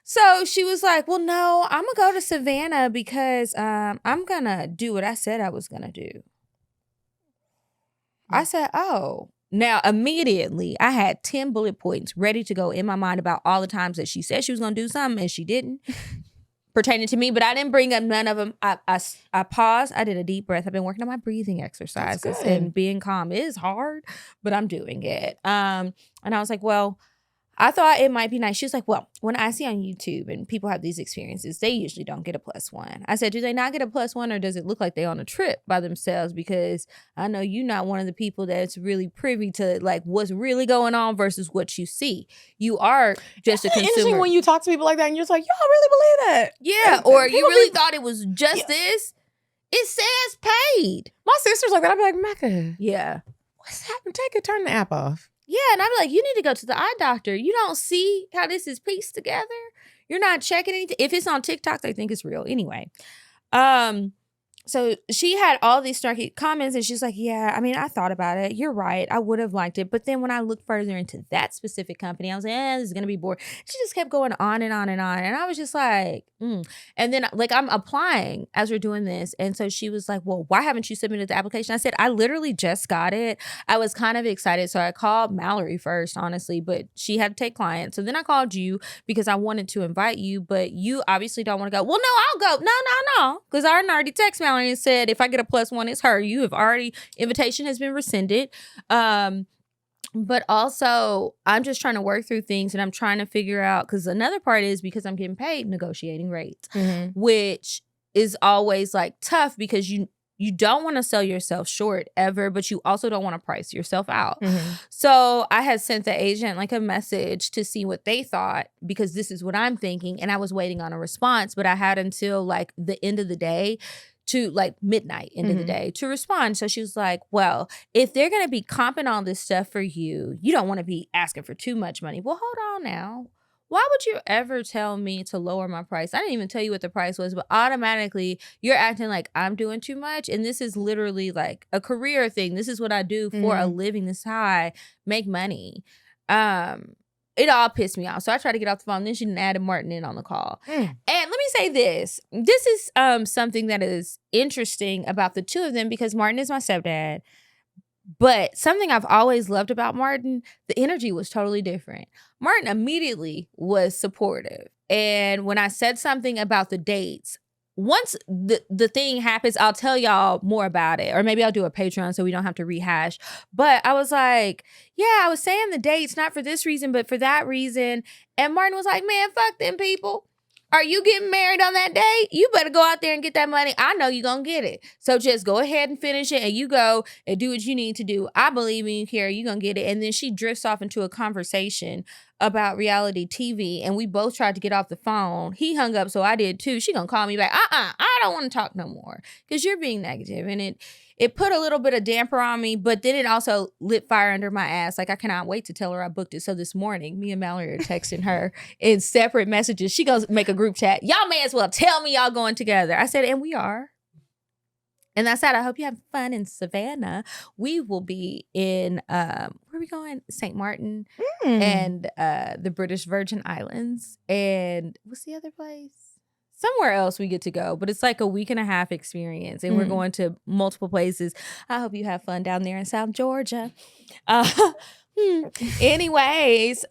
So she was like, well, no, I'm going to go to Savannah because I'm going to do what I said I was going to do. I said, oh. Now, immediately, I had 10 bullet points ready to go in my mind about all the times that she said she was going to do something and she didn't. Pertaining to me, but I didn't bring up none of them. I paused. I did a deep breath. I've been working on my breathing exercises, and being calm is hard, but I'm doing it. And I was like, well, I thought it might be nice. She was like, well, when I see on YouTube and people have these experiences, they usually don't get a +1. I said, do they not get a +1, or does it look like they're on a trip by themselves? Because I know you're not one of the people that's really privy to like what's really going on versus what you see. You are just a consumer. Interesting when you talk to people like that and you're just like, y'all really believe that? Yeah, or you really thought it was just this? It says paid. My sister's like that. I'd be like, Mecca. Yeah. What's happening? Turn the app off. Yeah, and I'd be like, you need to go to the eye doctor. You don't see how this is pieced together. You're not checking anything. If it's on TikTok, they think it's real. Anyway, so she had all these snarky comments, and she's like, yeah, I mean, I thought about it. You're right. I would have liked it. But then when I looked further into that specific company, I was like, this is going to be boring. She just kept going on and on and on. And I was just like, And then like I'm applying as we're doing this. And so she was like, well, why haven't you submitted the application? I said, I literally just got it. I was kind of excited. So I called Mallory first, honestly, but she had to take clients. So then I called you because I wanted to invite you, but you obviously don't want to go. Well, no, I'll go. No. Because I already texted Mallory and said, if I get a +1, it's her. You have already, invitation has been rescinded. But also, I'm just trying to work through things, and I'm trying to figure out, because another part is because I'm getting paid negotiating rates, which is always like tough because you don't want to sell yourself short ever, but you also don't want to price yourself out. So I had sent the agent like a message to see what they thought, because this is what I'm thinking. And I was waiting on a response, but I had until like the end of the day to like midnight, end of the day, to respond. So she was like, well, if they're going to be comping all this stuff for you, you don't want to be asking for too much money. Well, hold on now. Why would you ever tell me to lower my price? I didn't even tell you what the price was, but automatically you're acting like I'm doing too much. And this is literally like a career thing. This is what I do for a living. This is how I make money. It all pissed me off. So I tried to get off the phone. Then she added Martin in on the call. And let me say this. This is something that is interesting about the two of them because Martin is my stepdad. But something I've always loved about Martin, the energy was totally different. Martin immediately was supportive. And when I said something about the dates, once the thing happens, I'll tell y'all more about it. Or maybe I'll do a Patreon so we don't have to rehash. But I was like, yeah, I was saying the dates, not for this reason, but for that reason. And Martin was like, man, fuck them people. Are you getting married on that day? You better go out there and get that money. I know you're going to get it. So just go ahead and finish it and you go and do what you need to do. I believe in you, Carrie. You're going to get it. And then she drifts off into a conversation about reality TV. And we both tried to get off the phone. He hung up, so I did too. She going to call me back. I don't want to talk no more because you're being negative. And it put a little bit of damper on me, but then it also lit fire under my ass. Like, I cannot wait to tell her I booked it. So this morning, me and Mallory are texting her in separate messages. She goes make a group chat. Y'all may as well tell me y'all going together. I said, and we are. And I said, I hope you have fun in Savannah. We will be in, where are we going? St. Martin and the British Virgin Islands. And what's the other place? Somewhere else we get to go, but it's like a week and a half experience and we're going to multiple places. I hope you have fun down there in South Georgia. Anyways,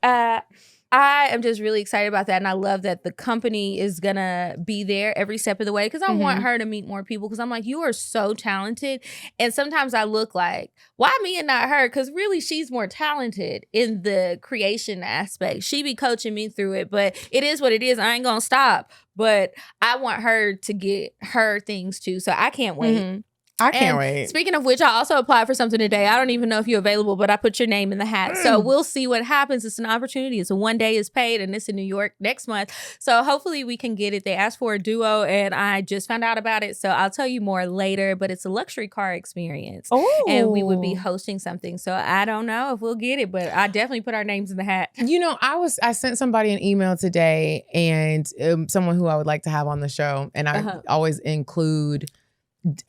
I am just really excited about that. And I love that the company is going to be there every step of the way because I want her to meet more people because I'm like, you are so talented. And sometimes I look like, why me and not her? Because really she's more talented in the creation aspect. She be coaching me through it, but it is what it is. I ain't going to stop. But I want her to get her things too. So I can't wait. I can't wait. Speaking of which, I also applied for something today. I don't even know if you're available, but I put your name in the hat. So we'll see what happens. It's an opportunity. It's a 1 day is paid and it's in New York next month. So hopefully we can get it. They asked for a duo and I just found out about it. So I'll tell you more later, but it's a luxury car experience. And we would be hosting something. So I don't know if we'll get it, but I definitely put our names in the hat. You know, I sent somebody an email today and someone who I would like to have on the show. And I always include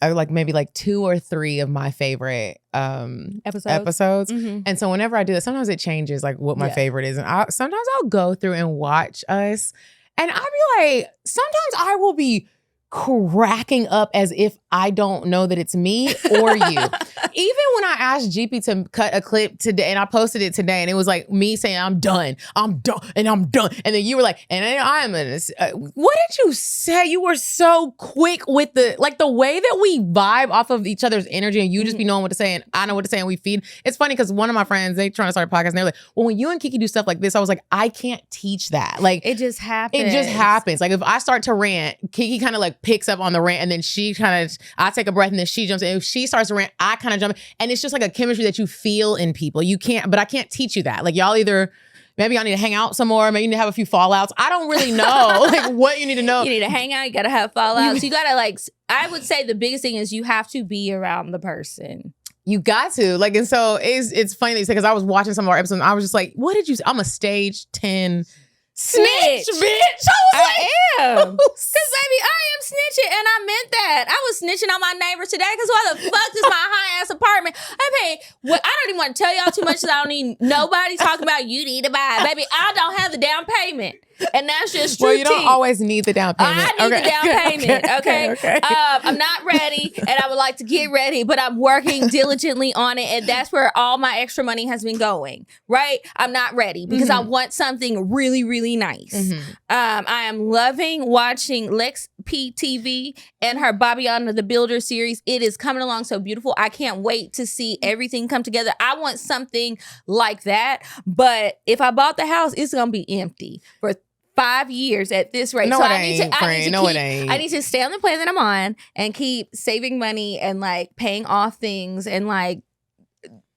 like maybe like 2 or 3 of my favorite episodes. And so whenever I do that, sometimes it changes like what my favorite is. And sometimes I'll go through and watch us and I'll be like, sometimes I will be cracking up as if I don't know that it's me or you. Even when I asked GP to cut a clip today and I posted it today and it was like me saying, I'm done. And then you were like, and I'm in this. What did you say? You were so quick with the way that we vibe off of each other's energy and you just be knowing what to say and I know what to say and we feed. It's funny because one of my friends, they trying to start a podcast and they're like, well, when you and Kiki do stuff like this, I was like, I can't teach that. Like it just happens. It just happens. Like if I start to rant, Kiki kind of like picks up on the rant and then she kind of, I take a breath and then she jumps in. If she starts to rant, I kind of jump in. And it's just like a chemistry that you feel in people. You can't, but I can't teach you that. Like y'all either, maybe y'all need to hang out some more. Maybe you need to have a few fallouts. I don't really know like what you need to know. You need to hang out. You got to have fallouts. You got to like, I would say the biggest thing is you have to be around the person. You got to like, and so it's funny that you say, because I was watching some of our episodes and I was just like, what did you say? I'm a stage 10 snitch, bitch. I am. Because baby, I am snitching and I meant that. I was snitching on my neighbors today because why the fuck is my high ass apartment? I paid, well, I don't even want to tell y'all too much because I don't need nobody talking about you need to buy. Baby, I don't have the down payment. And that's just true. Well, you don't always need the down payment. I need the down payment, okay? I'm not ready, and I would like to get ready, but I'm working diligently on it, and that's where all my extra money has been going, right? I'm not ready because I want something really, really nice. I am loving watching Lex PTV and her Babiana the Builder series. It is coming along so beautiful. I can't wait to see everything come together. I want something like that, but if I bought the house, it's going to be empty for 5 years at this rate. No, so it ain't. I need to stay on the plan that I'm on and keep saving money and like paying off things and like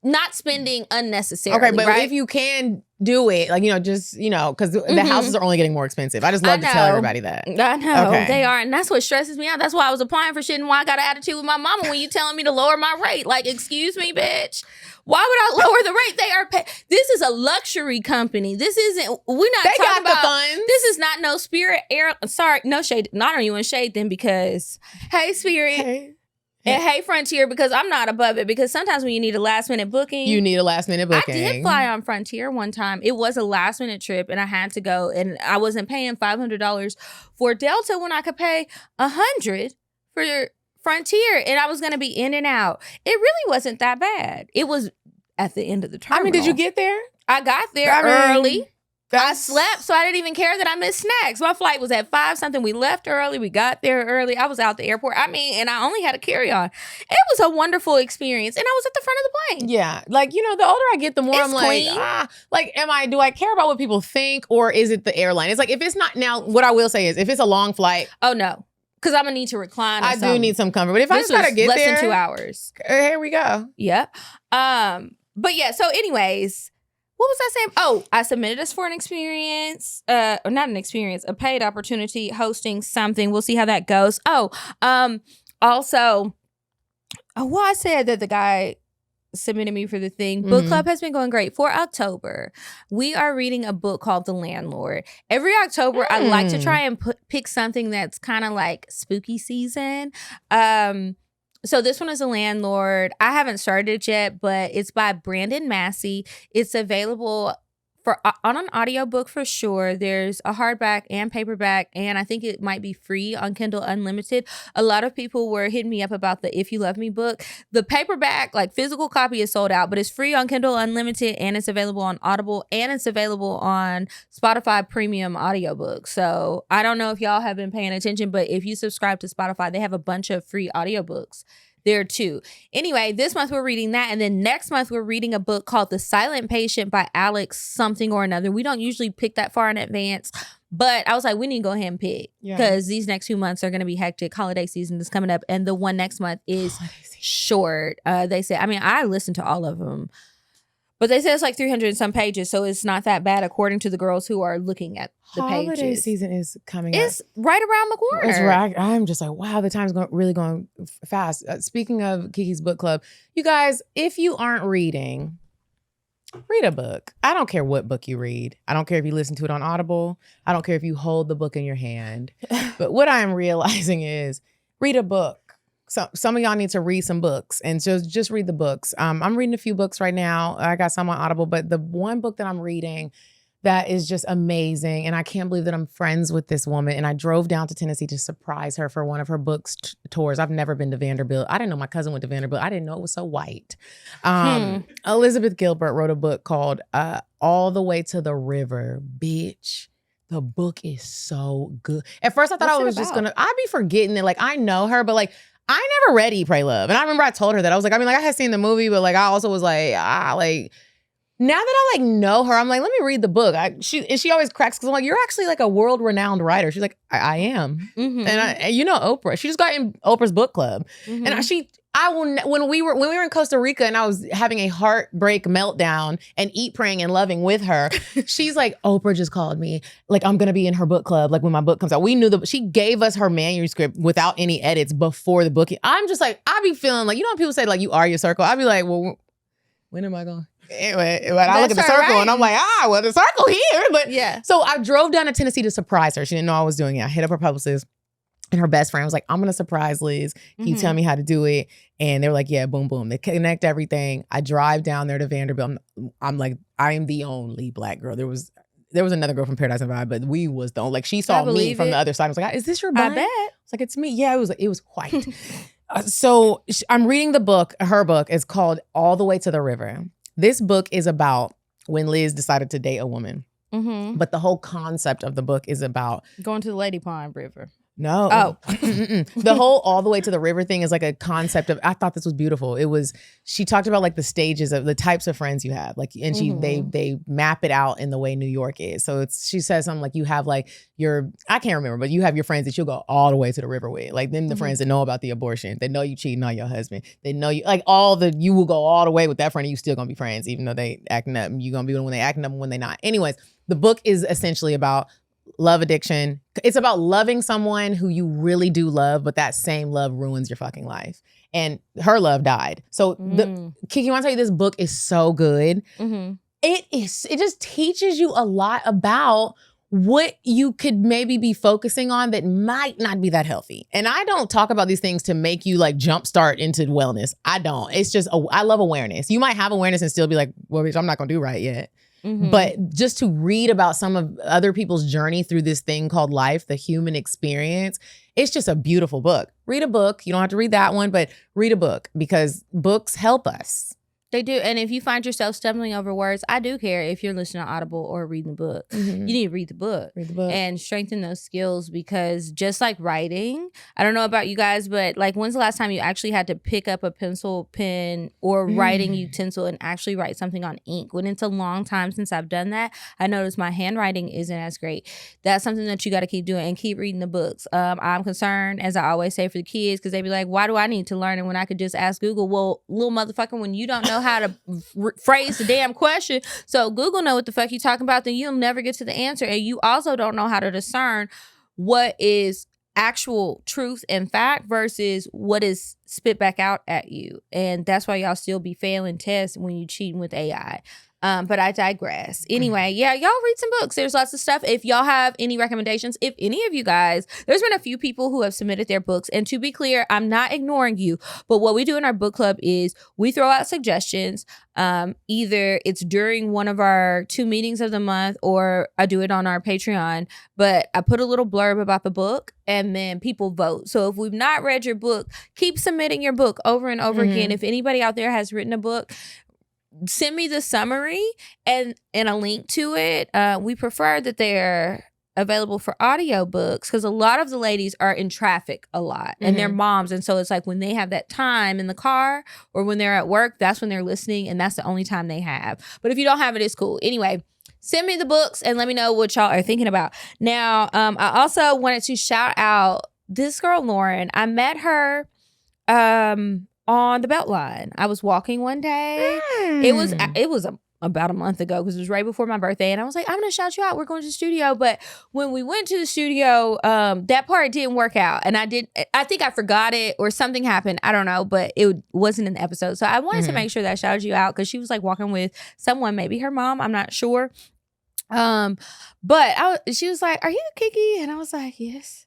not spending unnecessarily. Okay, but right? if you can do it. Like, just, because the houses are only getting more expensive. I just love to tell everybody that. I know. Okay. They are. And that's what stresses me out. That's why I was applying for shit and why I got an attitude with my mama when you telling me to lower my rate. Like, excuse me, bitch. Why would I lower the rate? They are this is a luxury company. This isn't, we're not they talking got about, the funds. This is not no Spirit Air. Sorry, no shade. Not on you in shade then because, hey, Spirit. Hey. And hey, Frontier, because I'm not above it. Because sometimes when you need a last minute booking. You need a last minute booking. I did fly on Frontier one time. It was a last minute trip and I had to go. And I wasn't paying $500 for Delta when I could pay $100 for Frontier. And I was going to be in and out. It really wasn't that bad. It was at the end of the terminal. I mean, did you get there? I got there early. I slept, so I didn't even care that I missed snacks. My flight was at 5-something. We left early. We got there early. I was out the airport. I mean, and I only had a carry-on. It was a wonderful experience. And I was at the front of the plane. Yeah. Like, the older I get, the more It's I'm like, do I care about what people think or is it the airline? It's like, if it's not, now, what I will say is, if it's a long flight. Oh, no. Because I'm going to need to recline. I do need some comfort. But if I just got to get less there. Less than 2 hours. Here we go. Yep. But yeah, so anyways. What was I saying? Oh, I submitted us for an experience, or not an experience, a paid opportunity hosting something. We'll see how that goes. Also, I said that the guy submitted me for the thing. Book club has been going great. For October, we are reading a book called The Landlord. Every October, I like to try and pick something that's kind of like spooky season. So this one is The Landlord. I haven't started it yet, but it's by Brandon Massey. It's available on an audiobook for sure. There's a hardback and paperback, and I think it might be free on Kindle Unlimited. A lot of people were hitting me up about the If You Love Me book. The paperback, like physical copy, is sold out, but it's free on Kindle Unlimited, and it's available on Audible, and it's available on Spotify Premium Audiobook. So I don't know if y'all have been paying attention, but if you subscribe to Spotify, they have a bunch of free audiobooks there too. Anyway, this month we're reading that. And then next month we're reading a book called The Silent Patient by Alex something or another. We don't usually pick that far in advance, but I was like, we need to go ahead and pick because these next 2 months are going to be hectic. Holiday season is coming up. And the one next month is short. They say, I listened to all of them, but they say it's like 300 and some pages. So it's not that bad according to the girls who are looking at the pages. Holiday season is coming It's right around the corner. It's right. I'm just like, wow, the time's really going fast. Speaking of Kiki's book club, you guys, if you aren't reading, read a book. I don't care what book you read. I don't care if you listen to it on Audible. I don't care if you hold the book in your hand. But what I'm realizing is read a book. So some of y'all need to read some books and just read the books. I'm reading a few books right now. I got some on Audible, but the one book that I'm reading that is just amazing. And I can't believe that I'm friends with this woman. And I drove down to Tennessee to surprise her for one of her books tours. I've never been to Vanderbilt. I didn't know my cousin went to Vanderbilt. I didn't know it was so white. Elizabeth Gilbert wrote a book called All the Way to the River, bitch. The book is so good. At first I thought I was just I'd be forgetting it. Like I know her, but like, I never read Eat, Pray, Love. And I remember I told her that. I was like, I had seen the movie, but like I also was like, now that I like know her, I'm like, let me read the book. She always cracks because I'm like, you're actually like a world-renowned writer. She's like, I am. Mm-hmm. And Oprah. She just got in Oprah's book club. Mm-hmm. And when we were in Costa Rica and I was having a heartbreak meltdown and Eat, Praying, and Loving with her, she's like, Oprah just called me. Like, I'm going to be in her book club. Like when my book comes out, we knew she gave us her manuscript without any edits before the book. I'm just like, I be feeling like, when people say like, you are your circle. I'd be like, well, when am I going? Anyway, but I look at the circle and I'm like, the circle here. But yeah. So I drove down to Tennessee to surprise her. She didn't know I was doing it. I hit up her publicist. And her best friend was like, I'm going to surprise Liz. Can you tell me how to do it? And they were like, yeah, boom, boom. They connect everything. I drive down there to Vanderbilt. I'm like, I am the only Black girl. There was another girl from Paradise and Vibe, but we was the only, like, she saw me from the other side. I was like, is this your bud? I bet. It's like, it's me. Yeah, it was white. So I'm reading the book. Her book is called All the Way to the River. This book is about when Liz decided to date a woman. Mm-hmm. But the whole concept of the book is about going to the Lady Pond River. No. Oh. The whole all the way to the river thing is like a concept of, I thought this was beautiful. She talked about like the stages of the types of friends you have. Like, and they map it out in the way New York is. So she says something like you have like I can't remember, but you have your friends that you'll go all the way to the river with. Like them, the friends that know about the abortion. They know you cheating on your husband. They know you, like you will go all the way with that friend and you still gonna be friends, even though they acting up. You're gonna be when they acting up and when they not. Anyways, the book is essentially about love addiction. It's about loving someone who you really do love, but that same love ruins your fucking life. And her love died. So Kiki, I want to tell you, this book is so good. It just teaches you a lot about what you could maybe be focusing on that might not be that healthy. And I don't talk about these things to make you like jumpstart into wellness. I don't. It's just, I love awareness. You might have awareness and still be like, well, bitch, I'm not going to do right yet. But just to read about some of other people's journey through this thing called life, the human experience, it's just a beautiful book. Read a book. You don't have to read that one, but read a book because books help us. They do. And if you find yourself stumbling over words, I do care if you're listening to Audible or reading the book. You need to read the book. And strengthen those skills because just like writing, I don't know about you guys, but like when's the last time you actually had to pick up a pencil, pen, or writing utensil and actually write something on ink? When it's a long time since I've done that, I noticed my handwriting isn't as great. That's something that you got to keep doing and keep reading the books. I'm concerned, as I always say, for the kids because they be like, why do I need to learn it when I could just ask Google? Well, little motherfucker, when you don't know how to phrase the damn question, so Google know what the fuck you talking about, then you'll never get to the answer. And you also don't know how to discern what is actual truth and fact versus what is spit back out at you. And that's why y'all still be failing tests when you cheating with AI. But I digress. Anyway, yeah, y'all read some books. There's lots of stuff. If y'all have any recommendations, if any of you guys, there's been a few people who have submitted their books. And to be clear, I'm not ignoring you. But what we do in our book club is we throw out suggestions. Either it's during one of our 2 meetings of the month or I do it on our Patreon. But I put a little blurb about the book and then people vote. So if we've not read your book, keep submitting your book over and over again. If anybody out there has written a book, send me the summary and a link to it. We prefer that they're available for audiobooks because a lot of the ladies are in traffic a lot and they're moms. And so it's like when they have that time in the car or when they're at work, that's when they're listening and that's the only time they have. But if you don't have it, it's cool. Anyway, send me the books and let me know what y'all are thinking about. Now, I also wanted to shout out this girl, Lauren. I met her on the Beltline. I was walking one day. It was about a month ago because it was right before my birthday. And I was like, I'm going to shout you out. We're going to the studio. But when we went to the studio, that part didn't work out. And I think I forgot it or something happened. I don't know. But it wasn't in the episode. So I wanted to make sure that I shouted you out because she was like walking with someone, maybe her mom. I'm not sure. But she was like, are you Kiki? And I was like, yes.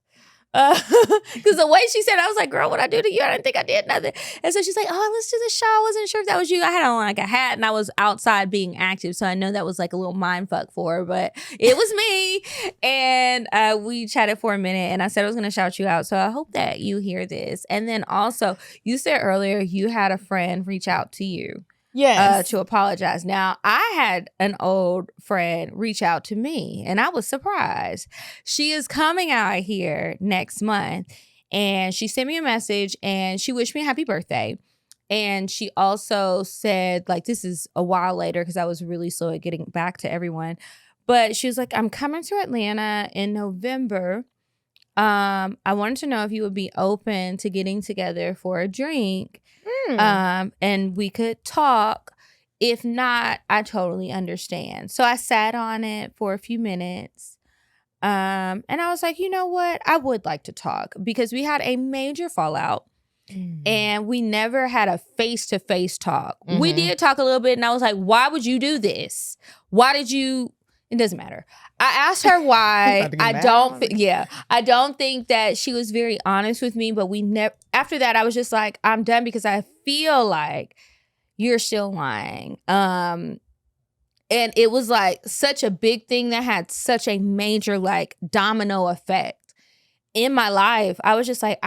Because the way she said it, I was like, girl, what I do to you? I didn't think I did nothing. And so she's like, oh, let's do the show. I wasn't sure if that was you. I had on like a hat and I was outside being active. So I know that was like a little mind fuck for her, but it was me. And we chatted for a minute and I said I was going to shout you out. So I hope that you hear this. And then also, you said earlier you had a friend reach out to you. Yes. To apologize. Now, I had an old friend reach out to me and I was surprised. She is coming out here next month and she sent me a message and she wished me a happy birthday. And she also said, like, this is a while later because I was really slow at getting back to everyone. But she was like, I'm coming to Atlanta in November. I wanted to know if you would be open to getting together for a drink. And we could talk. If not, I totally understand. So I sat on it for a few minutes. And I was like, you know what? I would like to talk because we had a major fallout and we never had a face-to-face talk. We did talk a little bit and I was like, why would you do this? Why did you? It doesn't matter. I asked her why. I don't think that she was very honest with me, but we never, after that, I was just like, I'm done because I feel like you're still lying. And it was like such a big thing that had such a major like domino effect in my life. I was just like,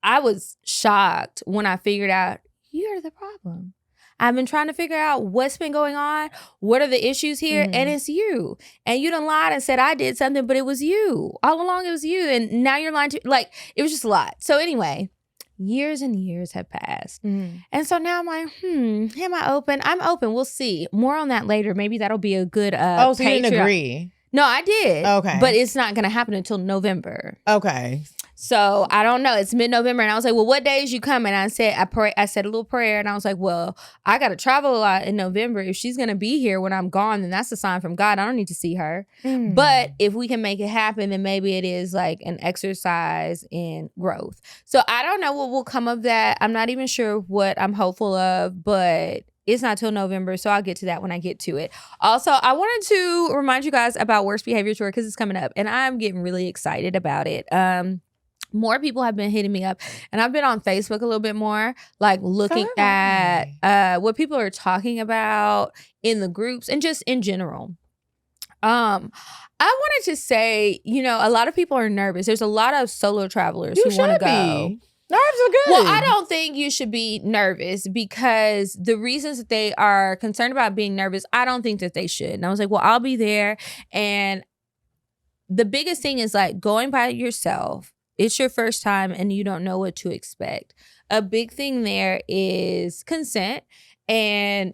I was shocked when I figured out you're the problem. I've been trying to figure out what's been going on. What are the issues here? And it's you. And you done lied and said I did something, but it was you. All along it was you. And now you're lying to, like, it was just a lot. So anyway, years and years have passed. And so now I'm like, am I open? I'm open. We'll see. More on that later. Maybe that'll be a good so you didn't agree? No, I did. Okay. But it's not going to happen until November. Okay. So I don't know. It's mid-November. And I was like, well, what days you coming? I said a little prayer. And I was like, well, I got to travel a lot in November. If she's going to be here when I'm gone, then that's a sign from God. I don't need to see her. But if we can make it happen, then maybe it is like an exercise in growth. So I don't know what will come of that. I'm not even sure what I'm hopeful of, but it's not till November, so I'll get to that when I get to it. Also, I wanted to remind you guys about Worst Behavior Tour because it's coming up, and I'm getting really excited about it. More people have been hitting me up, and I've been on Facebook a little bit more, like looking at what people are talking about in the groups and just in general. I wanted to say, a lot of people are nervous. There's a lot of solo travelers who want to go. Nerves are good. Well, I don't think you should be nervous because the reasons that they are concerned about being nervous, I don't think that they should. And I was like, well, I'll be there. And the biggest thing is like going by yourself. It's your first time and you don't know what to expect. A big thing there is consent. And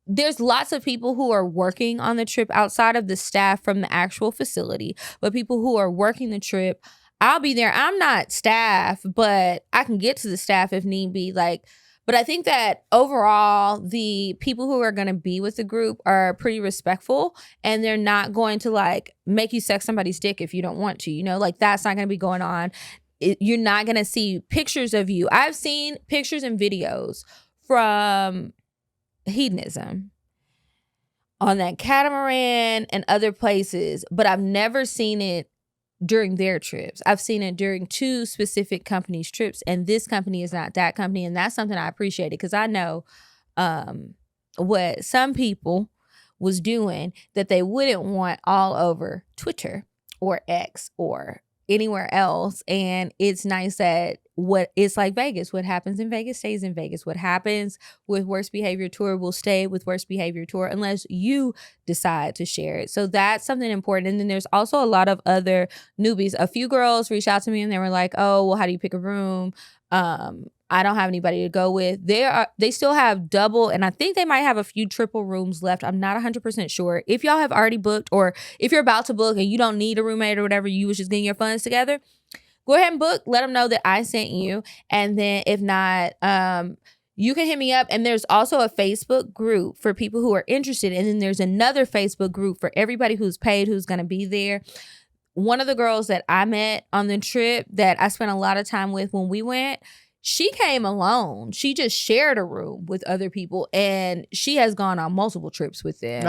there's lots of people who are working on the trip outside of the staff from the actual facility, but people who are working the trip, I'll be there. I'm not staff, but I can get to the staff if need be. But I think that overall, the people who are going to be with the group are pretty respectful, and they're not going to make you suck somebody's dick if you don't want to. That's not going to be going on. You're not going to see pictures of you. I've seen pictures and videos from hedonism on that catamaran and other places, but I've never seen it during their trips. I've seen it during two specific companies' trips, and this company is not that company, and that's something I appreciated because I know what some people was doing that they wouldn't want all over Twitter or X or anywhere else. And it's nice that it's like Vegas. What happens in Vegas stays in Vegas. What happens with Worst Behavior Tour will stay with Worst Behavior Tour unless you decide to share it. So that's something important. And then there's also a lot of other newbies. A few girls reached out to me and they were like, oh, well, how do you pick a room? I don't have anybody to go with. They still have double, and I think they might have a few triple rooms left. I'm not 100% sure. If y'all have already booked, or if you're about to book and you don't need a roommate or whatever, you was just getting your funds together, go ahead and book. Let them know that I sent you. And then if not, you can hit me up. And there's also a Facebook group for people who are interested. And then there's another Facebook group for everybody who's paid, who's going to be there. One of the girls that I met on the trip that I spent a lot of time with when we went, she came alone. She just shared a room with other people, and she has gone on multiple trips with them.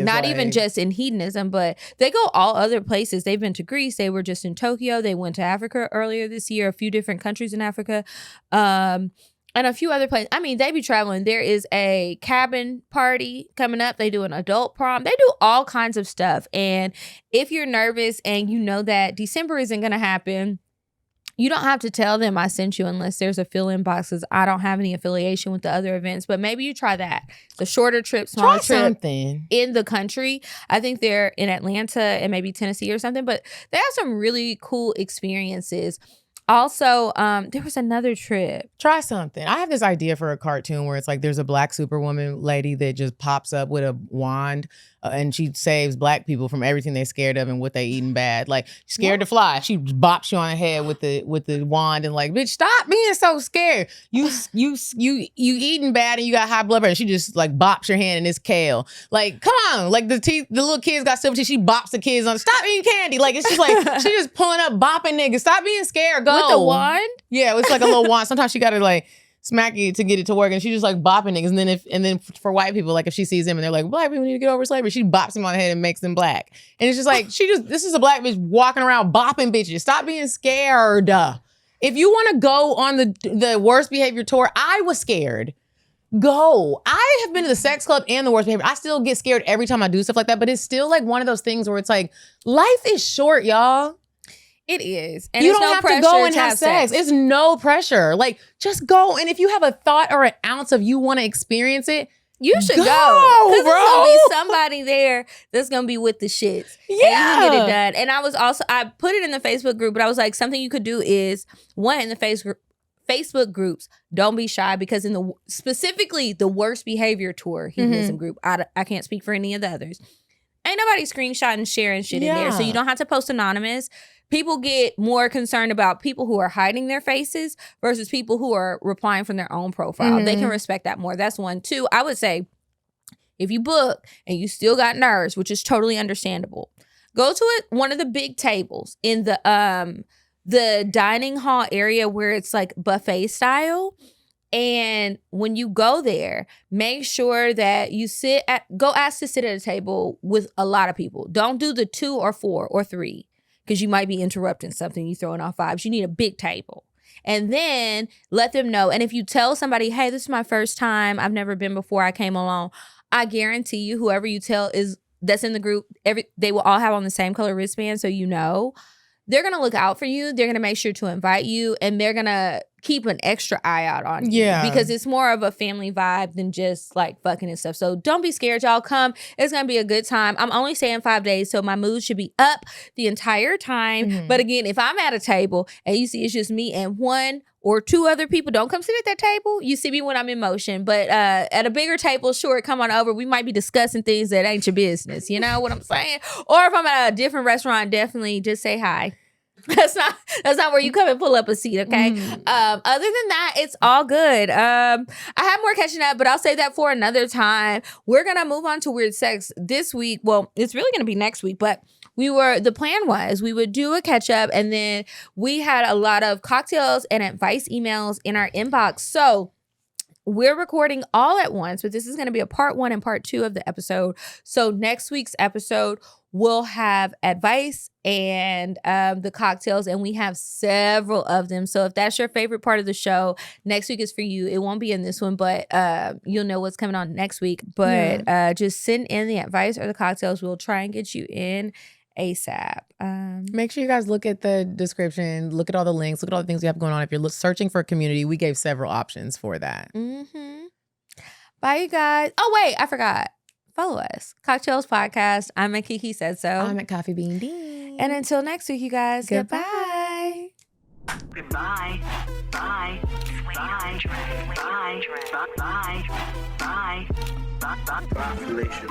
Not even just in hedonism, but they go all other places. They've been to Greece. They were just in Tokyo. They went to Africa earlier this year, a few different countries in Africa, and a few other places. I mean, they be traveling. There is a cabin party coming up. They do an adult prom. They do all kinds of stuff. And if you're nervous and you know that December isn't going to happen, you don't have to tell them I sent you unless there's a fill-in box, because I don't have any affiliation with the other events. But maybe you try that. The shorter trip, smaller trip in the country. I think they're in Atlanta and maybe Tennessee or something. But they have some really cool experiences. Also, there was another trip. Try something. I have this idea for a cartoon where it's like there's a black superwoman lady that just pops up with a wand and she saves black people from everything they're scared of and what they eating bad. Like, scared to fly. She bops you on the head with the wand and like, bitch, stop being so scared. You eating bad and you got high blood pressure. She just like bops your hand and it's kale. Like, come on. Like the little kids got silver teeth. She bops the kids on. Stop eating candy. Like, it's just like, she just pulling up, bopping niggas. Stop being scared. Go. With the wand? Yeah, it's like a little wand. Sometimes she gotta like smack you to get it to work, and she just like bopping niggas. And then for white people, like if she sees them and they're like, black people need to get over slavery, she bops them on the head and makes them black. And it's just like, this is a black bitch walking around bopping bitches. Stop being scared. If you want to go on the Worst Behavior Tour, I was scared. Go. I have been to the sex club and the Worst Behavior. I still get scared every time I do stuff like that, but it's still like one of those things where it's like, life is short, y'all. It is. And you it's don't no have to pressure go and to have sex. It's no pressure. Like, just go. And if you have a thought or an ounce of you want to experience it, you should go. Because there's going to be somebody there that's going to be with the shits. Yeah. And you can get it done. And I put it in the Facebook group, but I was like, something you could do is, one, in the Facebook groups, don't be shy, because in specifically the worst behavior tour hedonism group, I can't speak for any of the others. Ain't nobody screenshotting, sharing shit in there. So you don't have to post anonymous. People get more concerned about people who are hiding their faces versus people who are replying from their own profile. They can respect that more. That's one. Two, I would say, if you book and you still got nerves, which is totally understandable, go to one of the big tables in the dining hall area where it's like buffet style. And when you go there, make sure that you go ask to sit at a table with a lot of people. Don't do the 2 or 4 or 3, because you might be interrupting something. You throwing off vibes. You need a big table. And then let them know. And if you tell somebody, hey, this is my first time, I've never been before, I came along, I guarantee you, whoever you tell that's in the group, they will all have on the same color wristband, so you know. They're going to look out for you. They're going to make sure to invite you, and they're going to keep an extra eye out on you. Yeah. Because it's more of a family vibe than just like fucking and stuff. So don't be scared, y'all. Come. It's going to be a good time. I'm only staying 5 days, so my mood should be up the entire time. But again, if I'm at a table and you see it's just me and 1 or 2 other people, don't come sit at that table. You see me when I'm in motion. But at a bigger table, sure, come on over. We might be discussing things that ain't your business. You know what I'm saying? Or if I'm at a different restaurant, definitely just say hi. That's not where you come and pull up a seat, okay? Other than that, it's all good. I have more catching up, but I'll save that for another time. We're gonna move on to weird sex this week. Well, it's really gonna be next week, but the plan was we would do a catch up, and then we had a lot of cocktails and advice emails in our inbox. So we're recording all at once, but this is going to be a part 1 and part 2 of the episode. So next week's episode, we'll have advice and the cocktails, and we have several of them. So if that's your favorite part of the show, next week is for you. It won't be in this one, but you'll know what's coming on next week. But just send in the advice or the cocktails. We'll try and get you in ASAP. Make sure you guys look at the description, look at all the links, look at all the things we have going on. If you're searching for a community, we gave several options for that. Bye, you guys. Oh, wait, I forgot. Follow us. CockTales Podcast. I'm at Kiki Said So. I'm at Coffee Bean D. And until next week, you guys, goodbye. Goodbye. Bye. Bye. Bye. Bye. Bye. Bye. Population.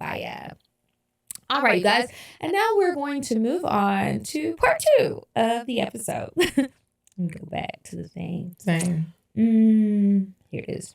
backfire. All right, you guys. And now we're going to move on to part 2 of the episode. Let me go back to the thing. Same. Here it is.